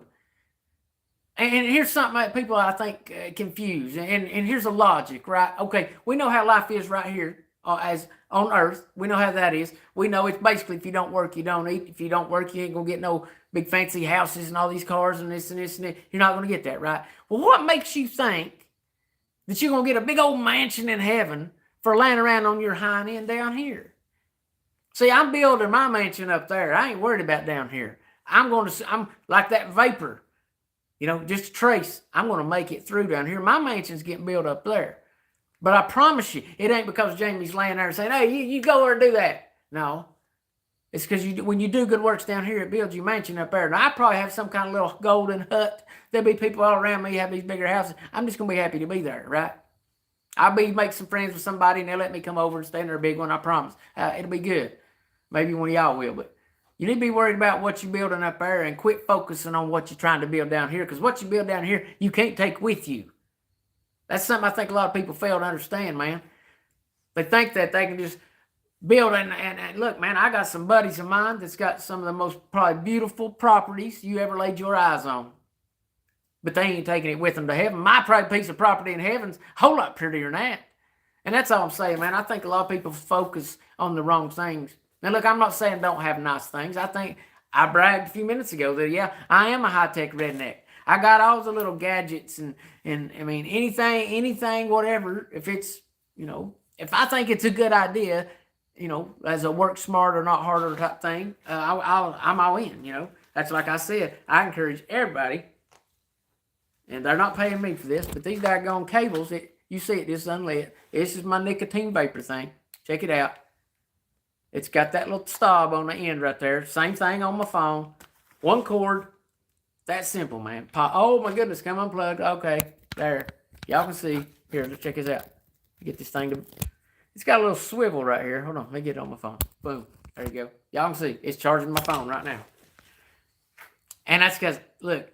And here's something that people, I think, confuse. And here's the logic, right? Okay, we know how life is right here as on earth. We know how that is. We know it's basically if you don't work, you don't eat. If you don't work, you ain't going to get no big fancy houses and all these cars and this and this and that. You're not going to get that, right? Well, what makes you think that you're going to get a big old mansion in heaven for laying around on your hind end down here? See, I'm building my mansion up there. I ain't worried about down here. I'm like that vapor. Just a trace. I'm going to make it through down here. My mansion's getting built up there. But I promise you, it ain't because Jamie's laying there saying, hey, you go there and do that. No. It's because when you do good works down here, it builds your mansion up there. And I probably have some kind of little golden hut. There'll be people all around me have these bigger houses. I'm just going to be happy to be there, right? I'll make some friends with somebody and they'll let me come over and stay in their big one, I promise. It'll be good. Maybe one of y'all will, but you need to be worried about what you're building up there and quit focusing on what you're trying to build down here, because what you build down here, you can't take with you. That's something I think a lot of people fail to understand, man. They think that they can just build, and look, man, I got some buddies of mine that's got some of the most probably beautiful properties you ever laid your eyes on. But they ain't taking it with them to heaven. My piece of property in heaven's a whole lot prettier than that. And that's all I'm saying, man. I think a lot of people focus on the wrong things. Now, look, I'm not saying don't have nice things. I think I bragged a few minutes ago that, yeah, I am a high-tech redneck. I got all the little gadgets and I mean, anything, whatever. If it's, if I think it's a good idea, as a work smarter, not harder type thing, I'm all in, That's like I said, I encourage everybody, and they're not paying me for this, but these daggone cables, you see it, this is unlit. This is my nicotine vapor thing. Check it out. It's got that little stub on the end right there. Same thing on my phone. One cord. That simple, man. Oh, my goodness. Come unplugged. Okay. There. Y'all can see. Here, let's check this out. Get this thing to... It's got a little swivel right here. Hold on. Let me get it on my phone. Boom. There you go. Y'all can see. It's charging my phone right now. And that's because, look,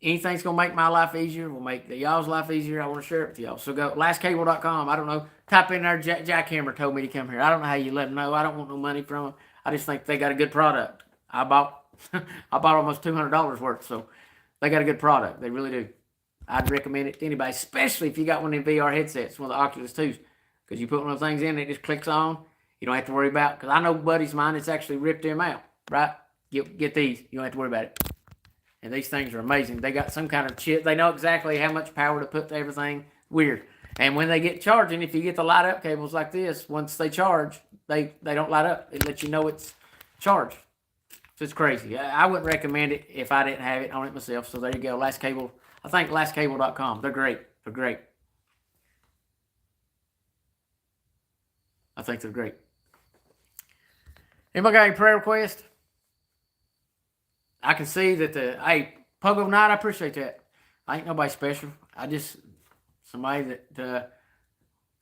anything's going to make my life easier, will make y'all's life easier. I want to share it with y'all. So go lastcable.com. I don't know. Type in there, Jackhammer told me to come here. I don't know how you let them know. I don't want no money from them. I just think they got a good product. I bought almost $200 worth, so they got a good product. They really do. I'd recommend it to anybody, especially if you got one of them VR headsets, one of the Oculus 2s, because you put one of those things in, it just clicks on. You don't have to worry about, because I know buddies of mine that's actually ripped them out, right? Get these. You don't have to worry about it. And these things are amazing. They got some kind of chip. They know exactly how much power to put to everything. Weird. And when they get charging, if you get the light up cables like this, once they charge, they don't light up. It lets you know it's charged. So it's crazy. I wouldn't recommend it if I didn't have it on it myself. So there you go. Last Cable. I think lastcable.com. They're great. They're great. I think they're great. Anybody got any prayer requests? I can see that hey, Pogo Night, I appreciate that. I ain't nobody special. I just somebody that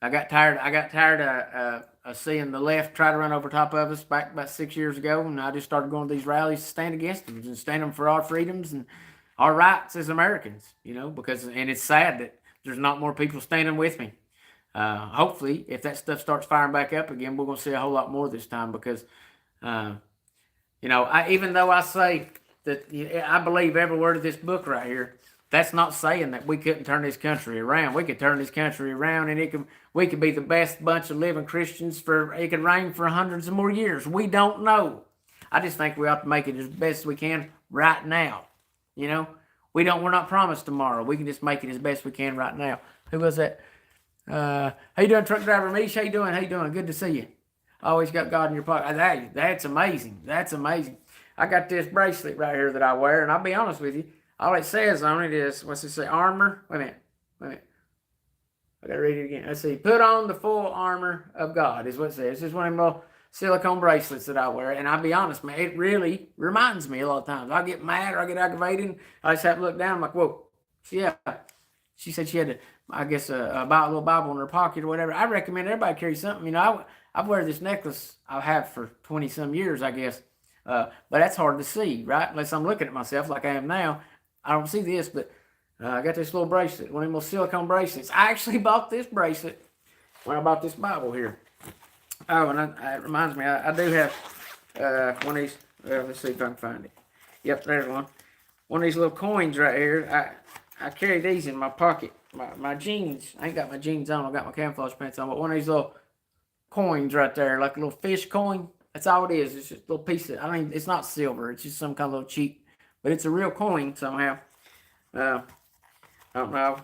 I got tired of seeing the left try to run over top of us back about 6 years ago, and I just started going to these rallies to stand against them and stand them for our freedoms and our rights as Americans, because it's sad that there's not more people standing with me. Hopefully, if that stuff starts firing back up again, we're going to see a whole lot more this time because, even though I say that I believe every word of this book right here, that's not saying that we couldn't turn this country around. We could turn this country around, and we could be the best bunch of living Christians it could reign for hundreds of more years. We don't know. I just think we ought to make it as best we can right now. We're not promised tomorrow. We can just make it as best we can right now. Who was that? How you doing, truck driver Mish? How you doing? Good to see you. Always got God in your pocket. That's amazing. That's amazing. I got this bracelet right here that I wear, and I'll be honest with you. All it says on it is, what's it say? Armor. Wait a minute. I gotta read it again. Let's see. Put on the full armor of God is what it says. This is one of them little silicone bracelets that I wear, and I'll be honest, man, it really reminds me a lot of times. I get mad or I get aggravated. I just have to look down. I'm like, whoa. Yeah. She said she had a little Bible in her pocket or whatever. I recommend everybody carry something. I wear this necklace I've had for 20 some years, I guess. But that's hard to see, right? Unless I'm looking at myself like I am now. I don't see this, but I got this little bracelet, one of them little silicone bracelets. I actually bought this bracelet when I bought this Bible here. Oh, and it reminds me, I do have one of these. Let's see if I can find it. Yep, there's one. One of these little coins right here. I carry these in my pocket. My jeans. I ain't got my jeans on. I got my camouflage pants on. But one of these little coins right there, like a little fish coin. That's all it is. It's just a little piece of. It's not silver. It's just some kind of little cheap. But it's a real coin somehow. I don't know.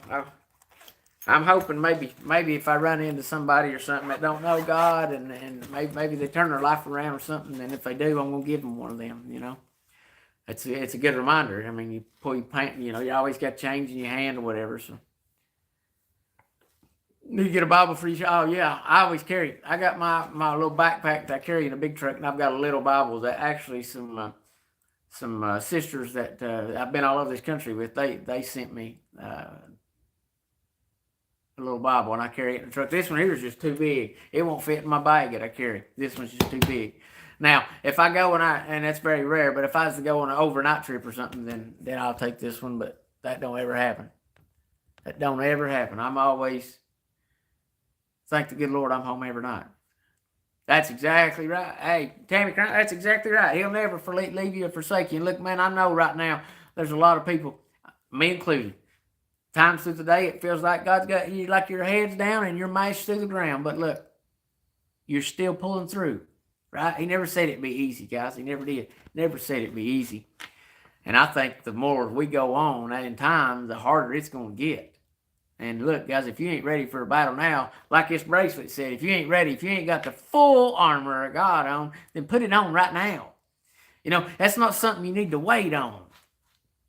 I'm hoping maybe if I run into somebody or something that don't know God and maybe they turn their life around or something, and if they do, I'm gonna give them one of them. It's a good reminder. You pull your pant, you always got change in your hand or whatever. So need to get a Bible for you. Oh yeah, I always carry. I got my little backpack that I carry in a big truck, and I've got a little Bible that actually some sisters that I've been all over this country with. They sent me a little Bible, and I carry it in the truck. This one here is just too big. It won't fit in my bag that I carry. This one's just too big. Now, if I go and that's very rare, but if I was to go on an overnight trip or something, then I'll take this one, but that don't ever happen. That don't ever happen. I'm always, thank the good Lord, I'm home every night. That's exactly right. Hey, Tammy, that's exactly right. He'll never leave you or forsake you. And look, man, I know right now there's a lot of people, me included, times through the day it feels like God's got you like your head's down and you're mashed through the ground. But look, you're still pulling through, right? He never said it'd be easy, guys. He never did. Never said it'd be easy. And I think the more we go on in time, the harder it's going to get. And look, guys, if you ain't ready for a battle now, like this bracelet said, if you ain't ready, if you ain't got the full armor of God on, then put it on right now. That's not something you need to wait on.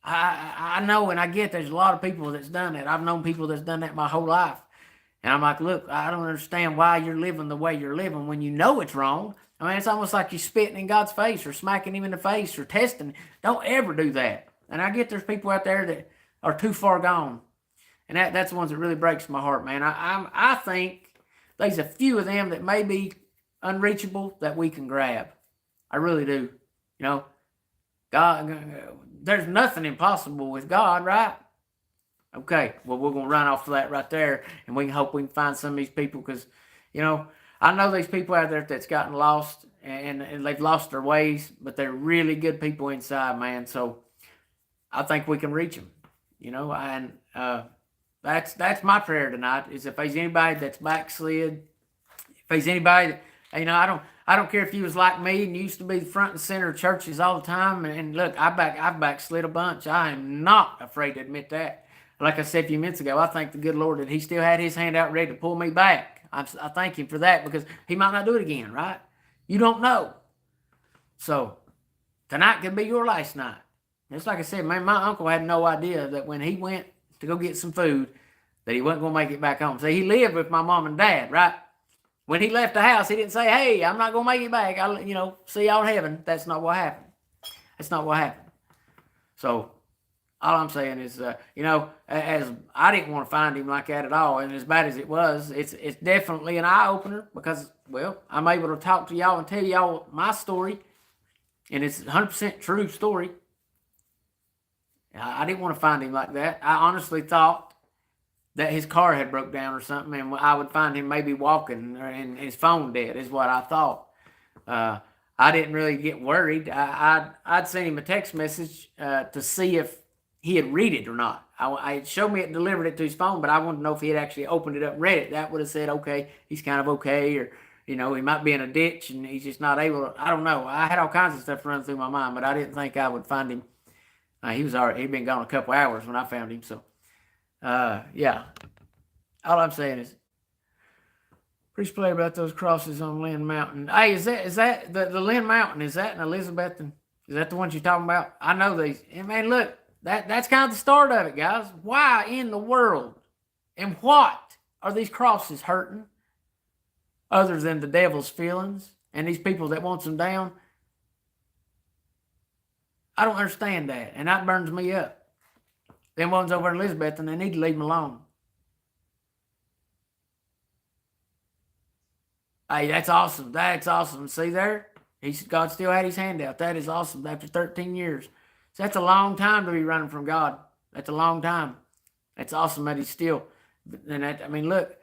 I know and I get there's a lot of people that's done that. I've known people that's done that my whole life. And I'm like, look, I don't understand why you're living the way you're living when you know it's wrong. It's almost like you're spitting in God's face or smacking him in the face or testing. Don't ever do that. And I get there's people out there that are too far gone. And that's the ones that really breaks my heart, man. I think there's a few of them that may be unreachable that we can grab. I really do. God, there's nothing impossible with God, right? Okay, well, we're going to run off of that right there, and we can hope we can find some of these people because, I know these people out there that's gotten lost, and they've lost their ways, but they're really good people inside, man. So I think we can reach them, and that's my prayer tonight is if there's anybody that's backslid, if there's anybody that, I I don't care if you was like me and you used to be the front and center of churches all the time. And look, I've backslid a bunch. I am not afraid to admit that. Like I said a few minutes ago, I thank the good Lord that He still had His hand out ready to pull me back. I thank Him for that, because He might not do it again, right? You don't know. So tonight could be your last night. Just like I said, man, my uncle had no idea that when he went to go get some food, that he wasn't going to make it back home. See, he lived with my mom and dad, right? When he left the house, he didn't say, hey, I'm not going to make it back. I'll, see y'all in heaven. That's not what happened. That's not what happened. So all I'm saying is, as I didn't want to find him like that at all, and as bad as it was, it's definitely an eye-opener, because, well, I'm able to talk to y'all and tell y'all my story, and it's a 100% true story. I didn't want to find him like that. I honestly thought that his car had broke down or something, and I would find him maybe walking and his phone dead, is what I thought. I didn't really get worried. I'd sent him a text message to see if he had read it or not. It showed me it delivered it to his phone, but I wanted to know if he had actually opened it up and read it. That would have said, okay, he's kind of okay, or, he might be in a ditch and he's just not able to. I don't know. I had all kinds of stuff running through my mind, but I didn't think I would find him. He'd been gone a couple hours when I found him, so. Yeah. All I'm saying is, preach play about those crosses on Lynn Mountain. Hey, is that the Lynn Mountain? Is that in Elizabethton? Is that the ones you're talking about? I know these. And man, look, that's kind of the start of it, guys. Why in the world and what are these crosses hurting, other than the devil's feelings and these people that wants them down? I don't understand that, and that burns me up. Them ones over in Elizabeth, and they need to leave them alone. Hey, that's awesome. That's awesome. See there? God still had His hand out. That is awesome. After 13 years. So that's a long time to be running from God. That's a long time. That's awesome that He's still. And look,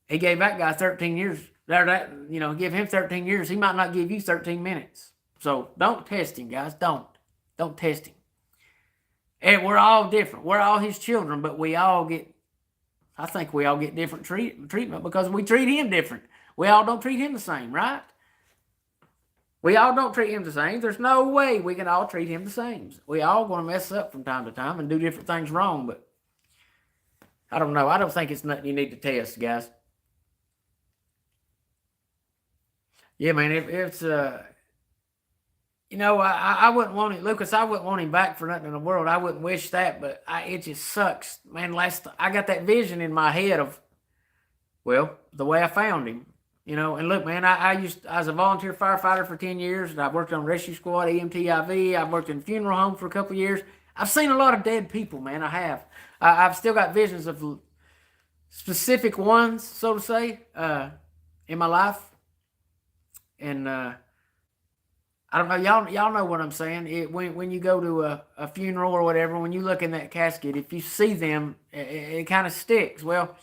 He gave that guy 13 years. Give him 13 years. He might not give you 13 minutes. So don't test Him, guys. Don't test Him. And we're all different. We're all His children, but I think we all get different treatment because we treat Him different. We all don't treat Him the same, right? We all don't treat Him the same. There's no way we can all treat Him the same. We all going to mess up from time to time and do different things wrong, but I don't know. I don't think it's nothing you need to test, guys. Yeah, man, it's I wouldn't want him, Lucas. I wouldn't want him back for nothing in the world. I wouldn't wish that, but it just sucks, man. I got that vision in my head of, well, the way I found him, And look, man, I was a volunteer firefighter for 10 years, and I've worked on rescue squad, EMTIV. I've worked in a funeral home for a couple of years. I've seen a lot of dead people, man. I have. I've still got visions of specific ones, so to say, in my life, and I don't know, y'all know what I'm saying. When you go to a funeral or whatever, when you look in that casket, if you see them, it kind of sticks. Well,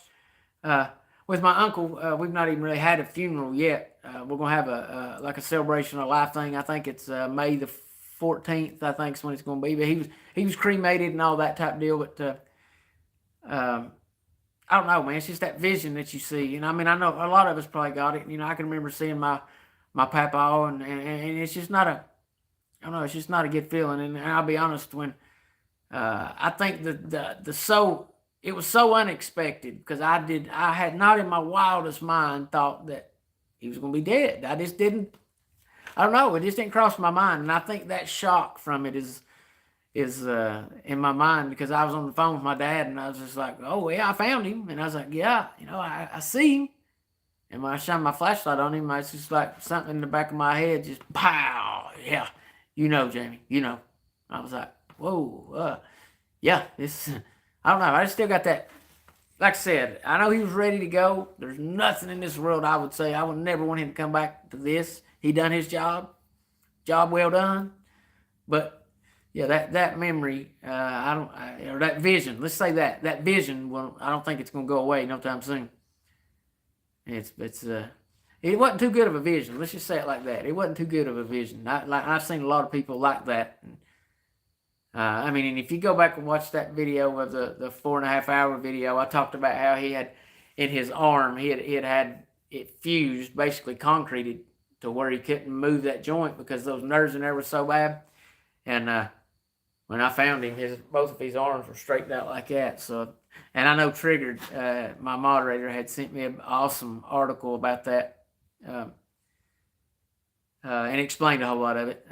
with my uncle, we've not even really had a funeral yet. We're gonna have a celebration of life thing. I think it's May the 14th. I think is when it's gonna be. But he was cremated and all that type of deal. But I don't know, man. It's just that vision that you see. And I mean, I know a lot of us probably got it. I can remember seeing my papa, and it's just not it's just not a good feeling. And I'll be honest, when I think it was so unexpected, because I had not in my wildest mind thought that he was going to be dead. I just didn't. I don't know. It just didn't cross my mind, and I think that shock from it is in my mind, because I was on the phone with my dad, and I was just like, "Oh yeah, I found him," and I was like, "Yeah, I see him." And when I shine my flashlight on him, it's just like something in the back of my head just pow. Yeah, Jamie, I was like, whoa, yeah, I don't know. I just still got that. Like I said, I know he was ready to go. There's nothing in this world I would say. I would never want him to come back to this. He done his job. Job well done. But yeah, that memory, or that vision. Let's say that vision. Well, I don't think it's going to go away no time soon. It wasn't too good of a vision. Let's just say it like that. It wasn't too good of a vision. I've seen a lot of people like that. And if you go back and watch that video of the 4.5 hour video, I talked about how he had in his arm, he had it fused, basically concreted to where he couldn't move that joint because those nerves in there were so bad. And when I found him, both of his arms were straightened out like that. So, and I know Triggered, my moderator, had sent me an awesome article about that, and explained a whole lot of it.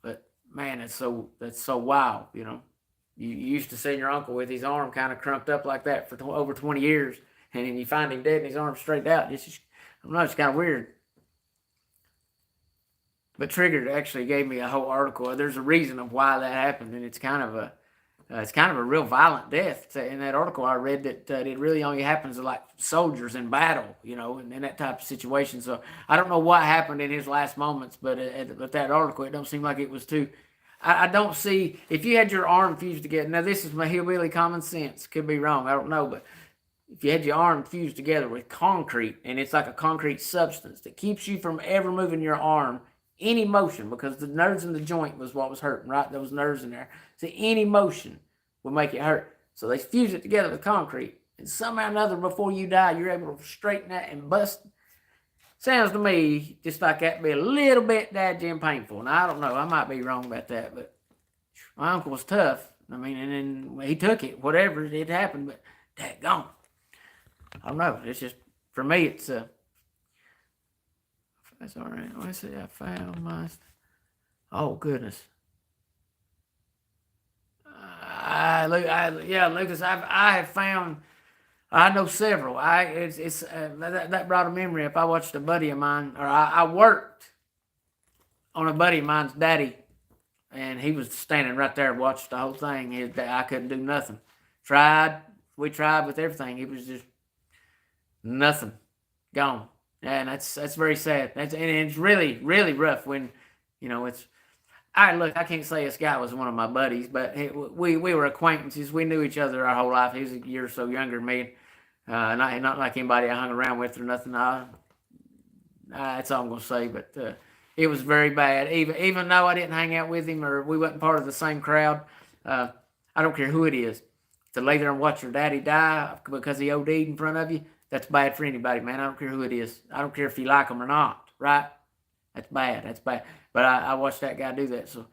But man, that's so wild. You used to see your uncle with his arm kind of crumped up like that for over 20 years, and then you find him dead and his arm straightened out. It's just, I don't know, it's kind of weird. But Triggered actually gave me a whole article. There's a reason of why that happened, and it's kind of a real violent death. In that article, I read that it really only happens to like soldiers in battle, and in that type of situation. So I don't know what happened in his last moments, but at that article, it don't seem like it was too. I don't see, if you had your arm fused together. Now this is my hillbilly common sense. Could be wrong. I don't know, but if you had your arm fused together with concrete, and it's like a concrete substance that keeps you from ever moving your arm any motion, because the nerves in the joint was what was hurting, right? Those nerves in there. So any motion will make it hurt. So they fuse it together with concrete, and somehow or another, before you die, you're able to straighten that and bust. Sounds to me just like that'd be a little bit dadgum painful. Now I don't know. I might be wrong about that, but my uncle was tough. I mean, and then he took it, whatever it happened, but daggone. I don't know. It's just, for me, it's that's all right. Let's see. I found my. Oh goodness. Lucas. I have found. I know several. That brought a memory up. I watched a buddy of mine, or I worked on a buddy of mine's daddy, and he was standing right there, watched the whole thing. I couldn't do nothing. We tried with everything. It was just nothing, gone. And that's very sad. And it's really, really rough when, it's. I can't say this guy was one of my buddies, but we were acquaintances. We knew each other our whole life. He was a year or so younger than me. Not like anybody I hung around with or nothing. That's all I'm gonna say. But it was very bad. Even though I didn't hang out with him or we wasn't part of the same crowd, I don't care who it is. To lay there and watch your daddy die because he OD'd in front of you, that's bad for anybody, man. I don't care who it is. I don't care if you like him or not, right? That's bad. That's bad. But I watched that guy do that. So,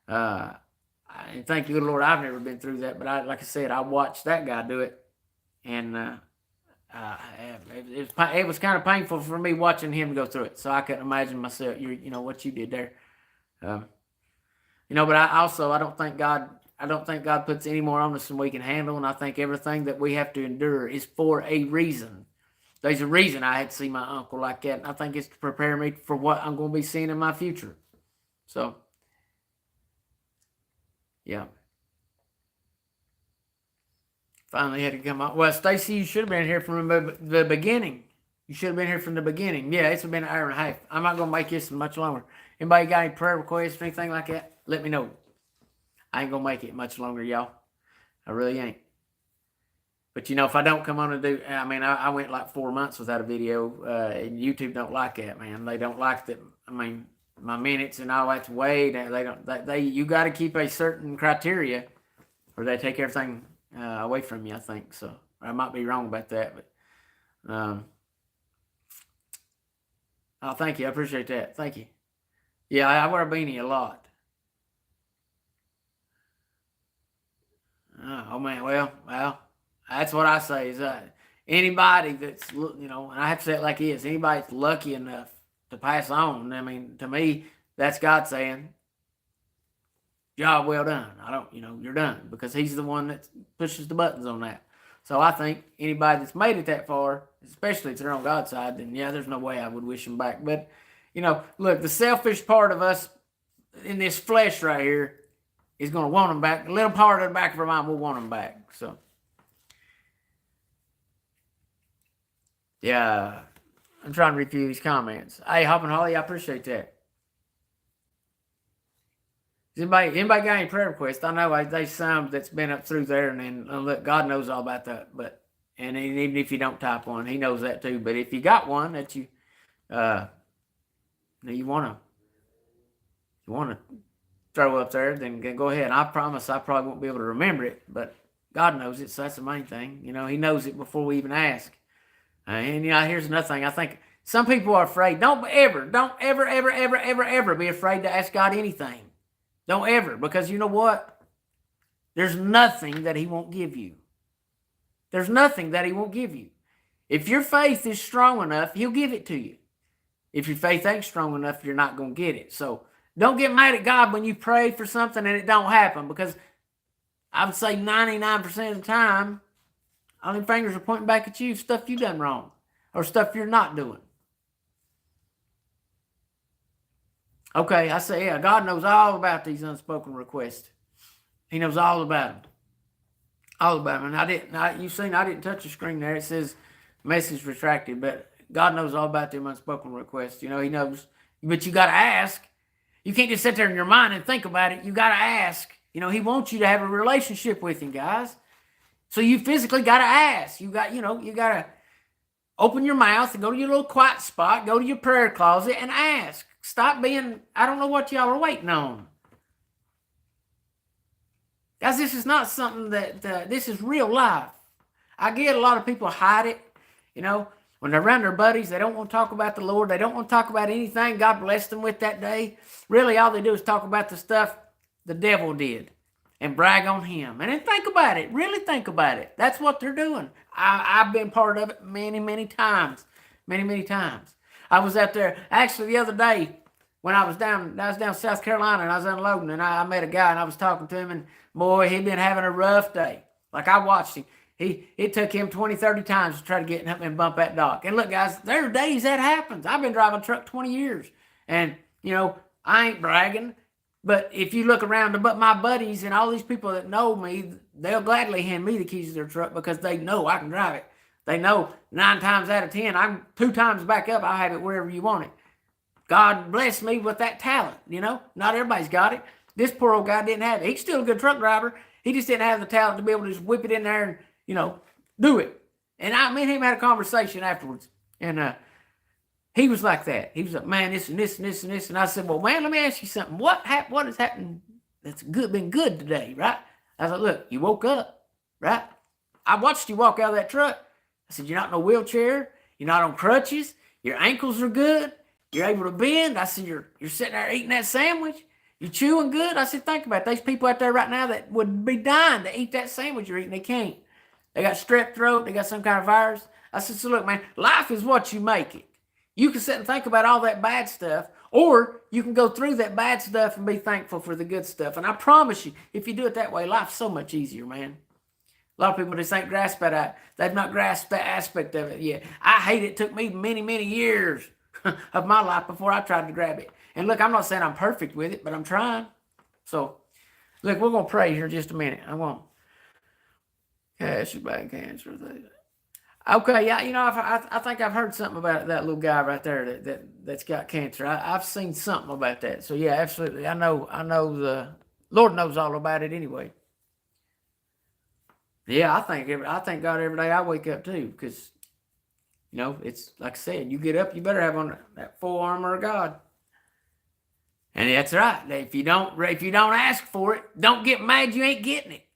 and thank you, good Lord, I've never been through that. But like I said, I watched that guy do it, and it was kind of painful for me watching him go through it. So I couldn't imagine myself. What you did there. But I don't think God. I don't think God puts any more on us than we can handle, and I think everything that we have to endure is for a reason. There's a reason I had to see my uncle like that, and I think it's to prepare me for what I'm going to be seeing in my future. So, yeah. Finally had to come out. Well, Stacy, you should have been here from the beginning. You should have been here from the beginning. Yeah, it's been an hour and a half. I'm not going to make this much longer. Anybody got any prayer requests or anything like that? Let me know. I ain't going to make it much longer, y'all. I really ain't. But, if I don't come on and do, I went like 4 months without a video, and YouTube don't like that, man. They don't like that. My minutes and all that's way down. You got to keep a certain criteria or they take everything away from you, I think. So I might be wrong about that, but, oh, thank you. I appreciate that. Thank you. Yeah, I wear a beanie a lot. Oh man, well, that's what I say is anybody that's, and I have to say it like it is, anybody that's lucky enough to pass on, to me, that's God saying, job well done. You're done, because he's the one that pushes the buttons on that. So I think anybody that's made it that far, especially if they're on God's side, then yeah, there's no way I would wish them back. But, look, the selfish part of us in this flesh right here is going to want them back. The little part of the back of our mind will want them back. So, yeah, I'm trying to review these comments. Hey, Hop and Holly, I appreciate that. Anybody got any prayer requests? I know there's some that's been up through there, and then look, God knows all about that. And even if you don't type one, He knows that too. But if you got one that you want to throw up there, then go ahead. I promise I probably won't be able to remember it, but God knows it, so that's the main thing. He knows it before we even ask. And here's another thing. I think Some people are afraid. Don't ever, ever be afraid to ask God anything. Don't ever, because you know what? There's nothing that he won't give you. There's nothing that he won't give you. If your faith is strong enough, he'll give it to you. If your faith ain't strong enough, you're not going to get it. So don't get mad at God when you pray for something and it don't happen, because I would say 99% of the time, all your fingers are pointing back at you, stuff you done wrong or stuff you're not doing. Okay, I say, yeah, God knows all about these unspoken requests. He knows all about them. All about them. And you've seen, I didn't touch the screen there. It says message retracted, but God knows all about them unspoken requests. You know, he knows, but you got to ask. You can't just sit there in your mind and think about it. You got to ask. You know, he wants you to have a relationship with him, guys. So you physically got to ask. You got to open your mouth and go to your little quiet spot, go to your prayer closet and ask. Stop being, I don't know what y'all are waiting on. Guys, this is not something that, this is real life. I get a lot of people hide it. You know, when they're around their buddies, they don't want to talk about the Lord. They don't want to talk about anything God blessed them with that day. Really, all they do is talk about the stuff the devil did and brag on him. And then think about it. Really think about it. That's what they're doing. I've been part of it many, many times. Many, many times. I was out there, actually the other day, when I was down South Carolina and I was unloading, and I met a guy and I was talking to him, and boy, he'd been having a rough day. Like, I watched him. It took him 20, 30 times to try to get him and bump that dock. And look, guys, there are days that happens. I've been driving a truck 20 years. And, you know, I ain't bragging. But if you look around, but my buddies and all these people that know me, they'll gladly hand me the keys to their truck because they know I can drive it. They know 9 times out of 10, I'm 2 times back up, I'll have it wherever you want it. God blessed me with that talent, you know. Not everybody's got it. This poor old guy didn't have it. He's still a good truck driver. He just didn't have the talent to be able to just whip it in there and, you know, do it. And me and him had a conversation afterwards. And he was like that. He was like, man, this and this and this and this. And I said, well, man, let me ask you something. What has happened that's been good today, right? I said, look, you woke up, right? I watched you walk out of that truck. I said, you're not in a wheelchair. You're not on crutches. Your ankles are good. You're able to bend. I said, you're sitting there eating that sandwich. You're chewing good. I said, think about it. There's people out there right now that would be dying to eat that sandwich you're eating. They can't. They got strep throat. They got some kind of virus. I said, so look, man, life is what you make it. You can sit and think about all that bad stuff, or you can go through that bad stuff and be thankful for the good stuff. And I promise you, if you do it that way, life's so much easier, man. A lot of people just ain't grasped that. They've not grasped that aspect of it yet. I hate it. It took me many, many years of my life before I tried to grab it. And look, I'm not saying I'm perfect with it, but I'm trying. So, look, we're going to pray here in just a minute. I want cash back cancer. Okay, yeah, you know, I think I've heard something about that little guy right there that's got cancer. I've seen something about that. So, yeah, absolutely. I know the Lord knows all about it anyway. Yeah, I thank God every day I wake up too, because, you know, it's like I said, you get up, you better have on that full armor of God. And that's right. If you don't ask for it, don't get mad you ain't getting it.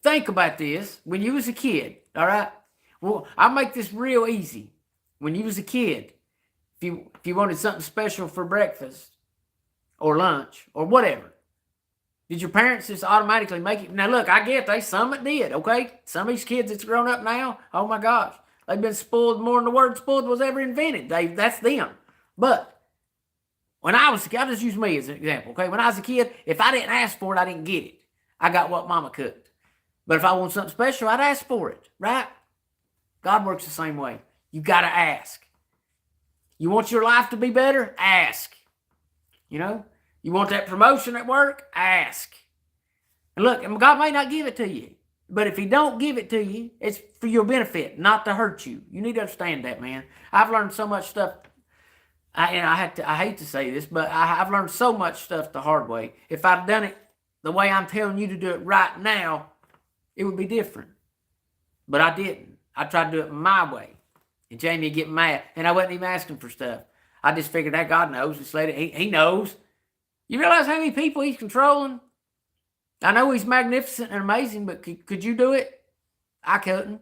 Think about this. When you was a kid, all right? Well, I'll make this real easy. When you was a kid, if you wanted something special for breakfast or lunch or whatever, did your parents just automatically make it? Now, look, I get some that did, okay? Some of these kids that's grown up now, oh my gosh, they've been spoiled more than the word spoiled was ever invented. That's them. But when I was a kid, I'll just use me as an example, okay? When I was a kid, if I didn't ask for it, I didn't get it. I got what mama cooked. But if I want something special, I'd ask for it, right? God works the same way. You got to ask. You want your life to be better? Ask. You know? You want that promotion at work? Ask. And look, God may not give it to you. But if he don't give it to you, it's for your benefit, not to hurt you. You need to understand that, man. I've learned so much stuff. I hate to say this, but I've learned so much stuff the hard way. If I'd done it the way I'm telling you to do it right now, it would be different. But I didn't. I tried to do it my way. And Jamie would get mad. And I wasn't even asking for stuff. I just figured that God knows. Just let it. He knows. You realize how many people he's controlling? I know he's magnificent and amazing, but could you do it? I couldn't.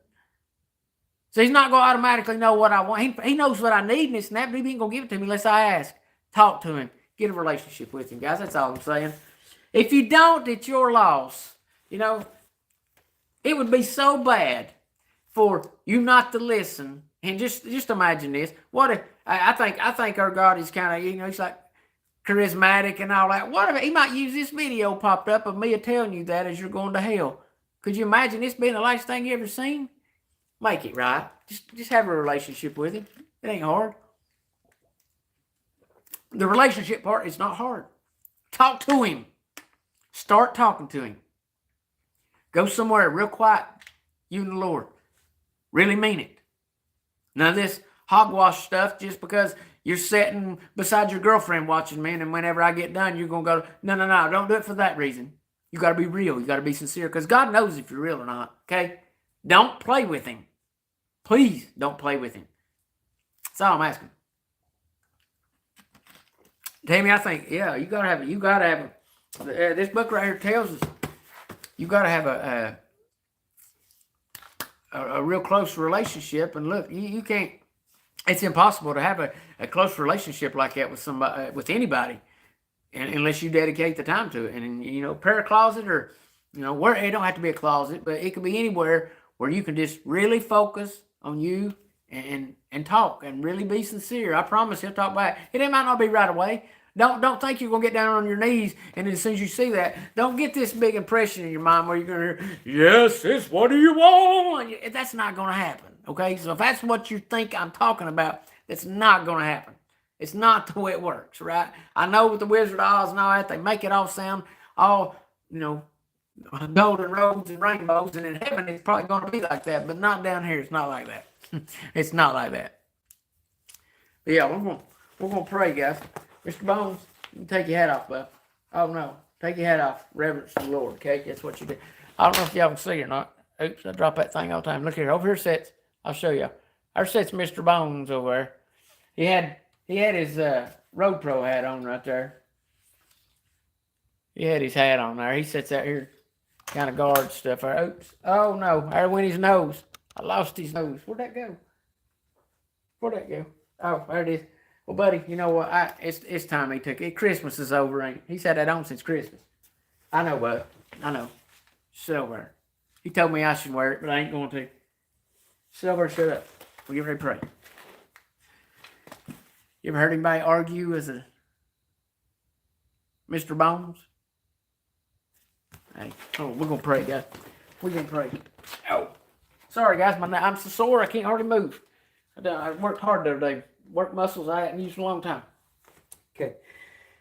So he's not going to automatically know what I want. He knows what I need and this and that, but he ain't going to give it to me unless I ask. Talk to him. Get a relationship with him, guys. That's all I'm saying. If you don't, it's your loss. You know, it would be so bad for you not to listen. And just imagine this. What if I think our God is kind of, he's like charismatic and all that. What if he might use this video popped up of me telling you that as you're going to hell? Could you imagine this being the last thing you ever seen? Make it right. Just have a relationship with him. It ain't hard. The relationship part is not hard. Talk to him. Start talking to him. Go somewhere real quiet, you and the Lord. Really mean it. None of this hogwash stuff just because you're sitting beside your girlfriend watching me, and whenever I get done, you're going to go, no, don't do it for that reason. You got to be real. You got to be sincere because God knows if you're real or not, okay? Don't play with him. Please don't play with him. That's all I'm asking. Tammy, I think, yeah, you got to have it. You got to have it. This book right here tells us you got to have a real close relationship. And look, you can't, it's impossible to have a close relationship like that with somebody, with anybody, unless you dedicate the time to it. And, prayer closet or, where it don't have to be a closet, but it could be anywhere where you can just really focus on you and talk and really be sincere. I promise he'll talk back. It might not be right away. Don't think you're going to get down on your knees and then as soon as you see that, don't get this big impression in your mind where you're going to hear, yes, sis, what do you want? That's not going to happen, okay? So if that's what you think I'm talking about, that's not going to happen. It's not the way it works, right? I know with the Wizard of Oz and all that, they make it all sound all, golden roads and rainbows, and in heaven it's probably going to be like that, but not down here. It's not like that. It's not like that. But yeah, we're gonna pray, guys. Mr. Bones, you can take your hat off, bud. Oh no, take your hat off. Reverence the Lord, okay? That's what you do. I don't know if y'all can see or not. Oops, I drop that thing all the time. Look here, over here sits. I'll show you. There sits Mr. Bones over there. He had his Road Pro hat on right there. He had his hat on there. He sits out here, kind of guard stuff. Oops. Oh no, there went his nose. I lost his nose. Where'd that go? Oh, there it is. Well, buddy, you know what? It's time he took it. Christmas is over, ain't it? He's had that on since Christmas. I know, bud. I know. Sit over there. He told me I should wear it, but I ain't going to. Sit over and shut up. We'll get ready to pray. You ever heard anybody argue as a Mr. Bones? Hey, we're going to pray, guys. We're going to pray. Oh, sorry, guys. I'm so sore I can't hardly move. I worked hard the other day. Work muscles I hadn't used in a long time. Okay.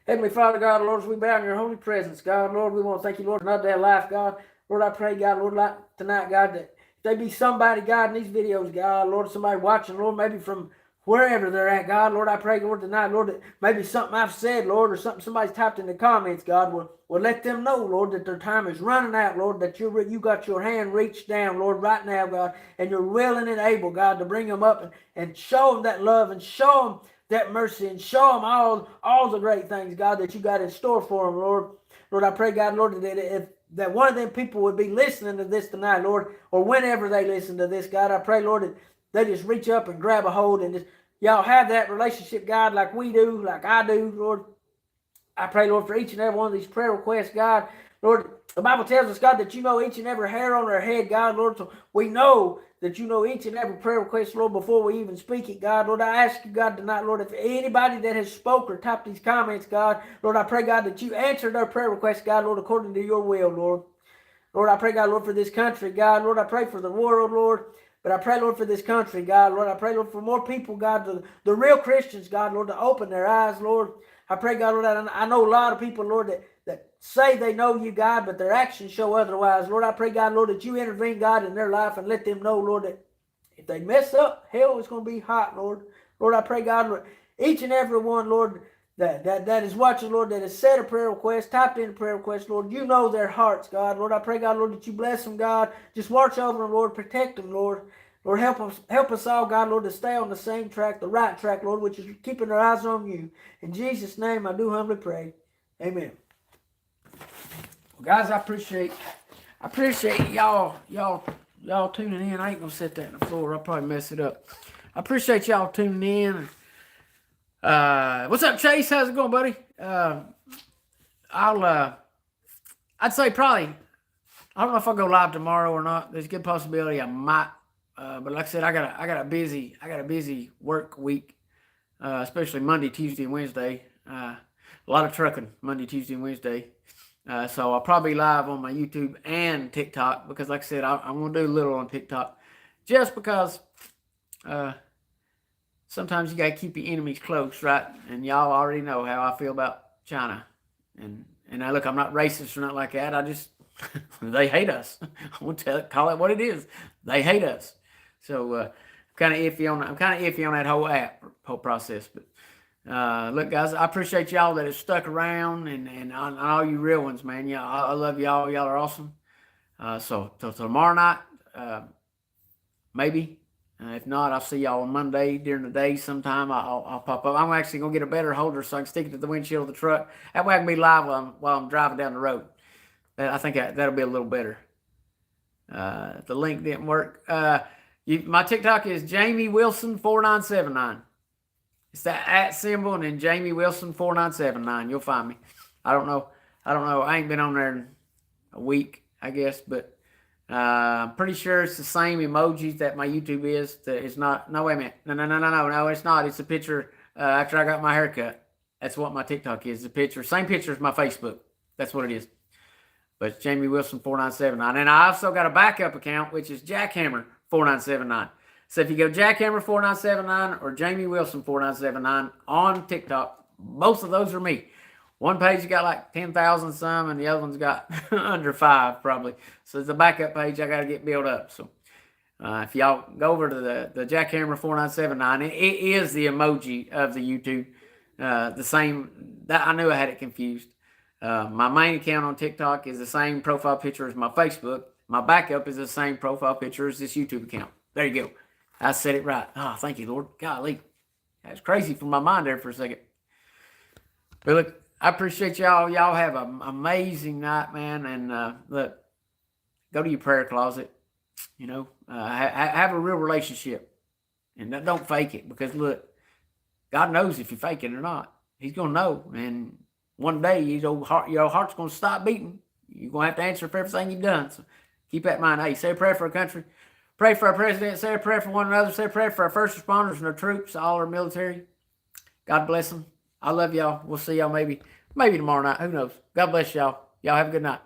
Heavenly Father, God, Lord, as we bow in your holy presence, God, Lord, we want to thank you, Lord, for another day of life, God. Lord, I pray, God, Lord, like tonight, God, that if there be somebody, God, in these videos, God, Lord, somebody watching, Lord, maybe from wherever they're at, God, Lord, I pray, Lord, tonight, Lord, that maybe something I've said, Lord, or something somebody's typed in the comments, God, will let them know, Lord, that their time is running out, Lord, that you got your hand reached down, Lord, right now, God, and you're willing and able, God, to bring them up and show them that love and show them that mercy and show them all the great things, God, that you got in store for them, Lord. Lord, I pray, God, Lord, that one of them people would be listening to this tonight, Lord, or whenever they listen to this, God, I pray, Lord, that they just reach up and grab a hold and just, y'all have that relationship, God, like we do, like I do, Lord. I pray, Lord, for each and every one of these prayer requests, God. Lord, the Bible tells us, God, that you know each and every hair on our head, God, Lord. So we know that you know each and every prayer request, Lord, before we even speak it, God. Lord, I ask you, God, tonight, Lord, if anybody that has spoke or typed these comments, God, Lord, I pray, God, that you answer their prayer requests, God, Lord, according to your will, Lord. Lord, I pray, God, Lord, for this country, God. Lord, I pray for the world, Lord. But I pray, Lord, for this country, God. Lord, I pray, Lord, for more people, God, the real Christians, God, Lord, to open their eyes, Lord. I pray, God, Lord, I know a lot of people, Lord, that say they know you, God, but their actions show otherwise. Lord, I pray, God, Lord, that you intervene, God, in their life and let them know, Lord, that if they mess up, hell is going to be hot, Lord. Lord, I pray, God, Lord, each and every one, Lord, that is watching, Lord, that has said a prayer request, typed in a prayer request, Lord, you know their hearts, God. Lord, I pray, God, Lord, that you bless them, God. Just watch over them, Lord, protect them, Lord. Lord, help us all, God, Lord, to stay on the same track, the right track, Lord, which is keeping our eyes on you. In Jesus' name, I do humbly pray. Amen. Well, guys, I appreciate y'all y'all tuning in. I ain't gonna set that on the floor. I'll probably mess it up. I appreciate y'all tuning in. What's up, Chase? How's it going, buddy? I'd say probably. I don't know if I'll go live tomorrow or not. There's a good possibility I might. But like I said, I got a busy work week, especially Monday, Tuesday, and Wednesday. A lot of trucking Monday, Tuesday, and Wednesday. So I'll probably live on my YouTube and TikTok because, like I said, I'm gonna do a little on TikTok, just because sometimes you gotta keep your enemies close, right? And y'all already know how I feel about China. And I look, I'm not racist or nothing like that. I just they hate us. I want to call it what it is. They hate us. So I'm kind of iffy on that whole process. But look, guys, I appreciate y'all that have stuck around and on all you real ones, man. Yeah, I love y'all. Y'all are awesome. So till tomorrow night, maybe. If not, I'll see y'all on Monday during the day sometime. I'll pop up. I'm actually gonna get a better holder so I can stick it to the windshield of the truck. That way I can be live while I'm driving down the road. I think that'll be a little better. The link didn't work. My TikTok is Jamie Wilson 4979. It's that @ symbol and then Jamie Wilson 4979. You'll find me. I don't know. I ain't been on there in a week, I guess, but I'm pretty sure it's the same emojis that my YouTube is. It's not. No, wait a minute. No, it's not. It's a picture after I got my haircut. That's what my TikTok is. The picture, same picture as my Facebook. That's what it is. But it's Jamie Wilson 4979. And I also got a backup account, which is Jackhammer 4979. So if you go Jackhammer 4979 or Jamie Wilson 4979 on TikTok, both of those are me. One page got like 10,000 some, and the other one's got under 5 probably. So it's a backup page I got to get built up. So if y'all go over to the Jackhammer 4979, it is the emoji of the YouTube. The same. That I knew I had it confused. My main account on TikTok is the same profile picture as my Facebook. My backup is the same profile picture as this YouTube account. There you go. I said it right. Oh, thank you, Lord. Golly. That's crazy for my mind there for a second. But look, I appreciate y'all. Y'all have an amazing night, man. And look, go to your prayer closet. Have a real relationship. And don't fake it. Because look, God knows if you're faking or not. He's going to know. And one day your heart's going to stop beating. You're going to have to answer for everything you've done. So keep that in mind. Hey, say a prayer for our country. Pray for our president. Say a prayer for one another. Say a prayer for our first responders and our troops, all our military. God bless them. I love y'all. We'll see y'all maybe tomorrow night. Who knows? God bless y'all. Y'all have a good night.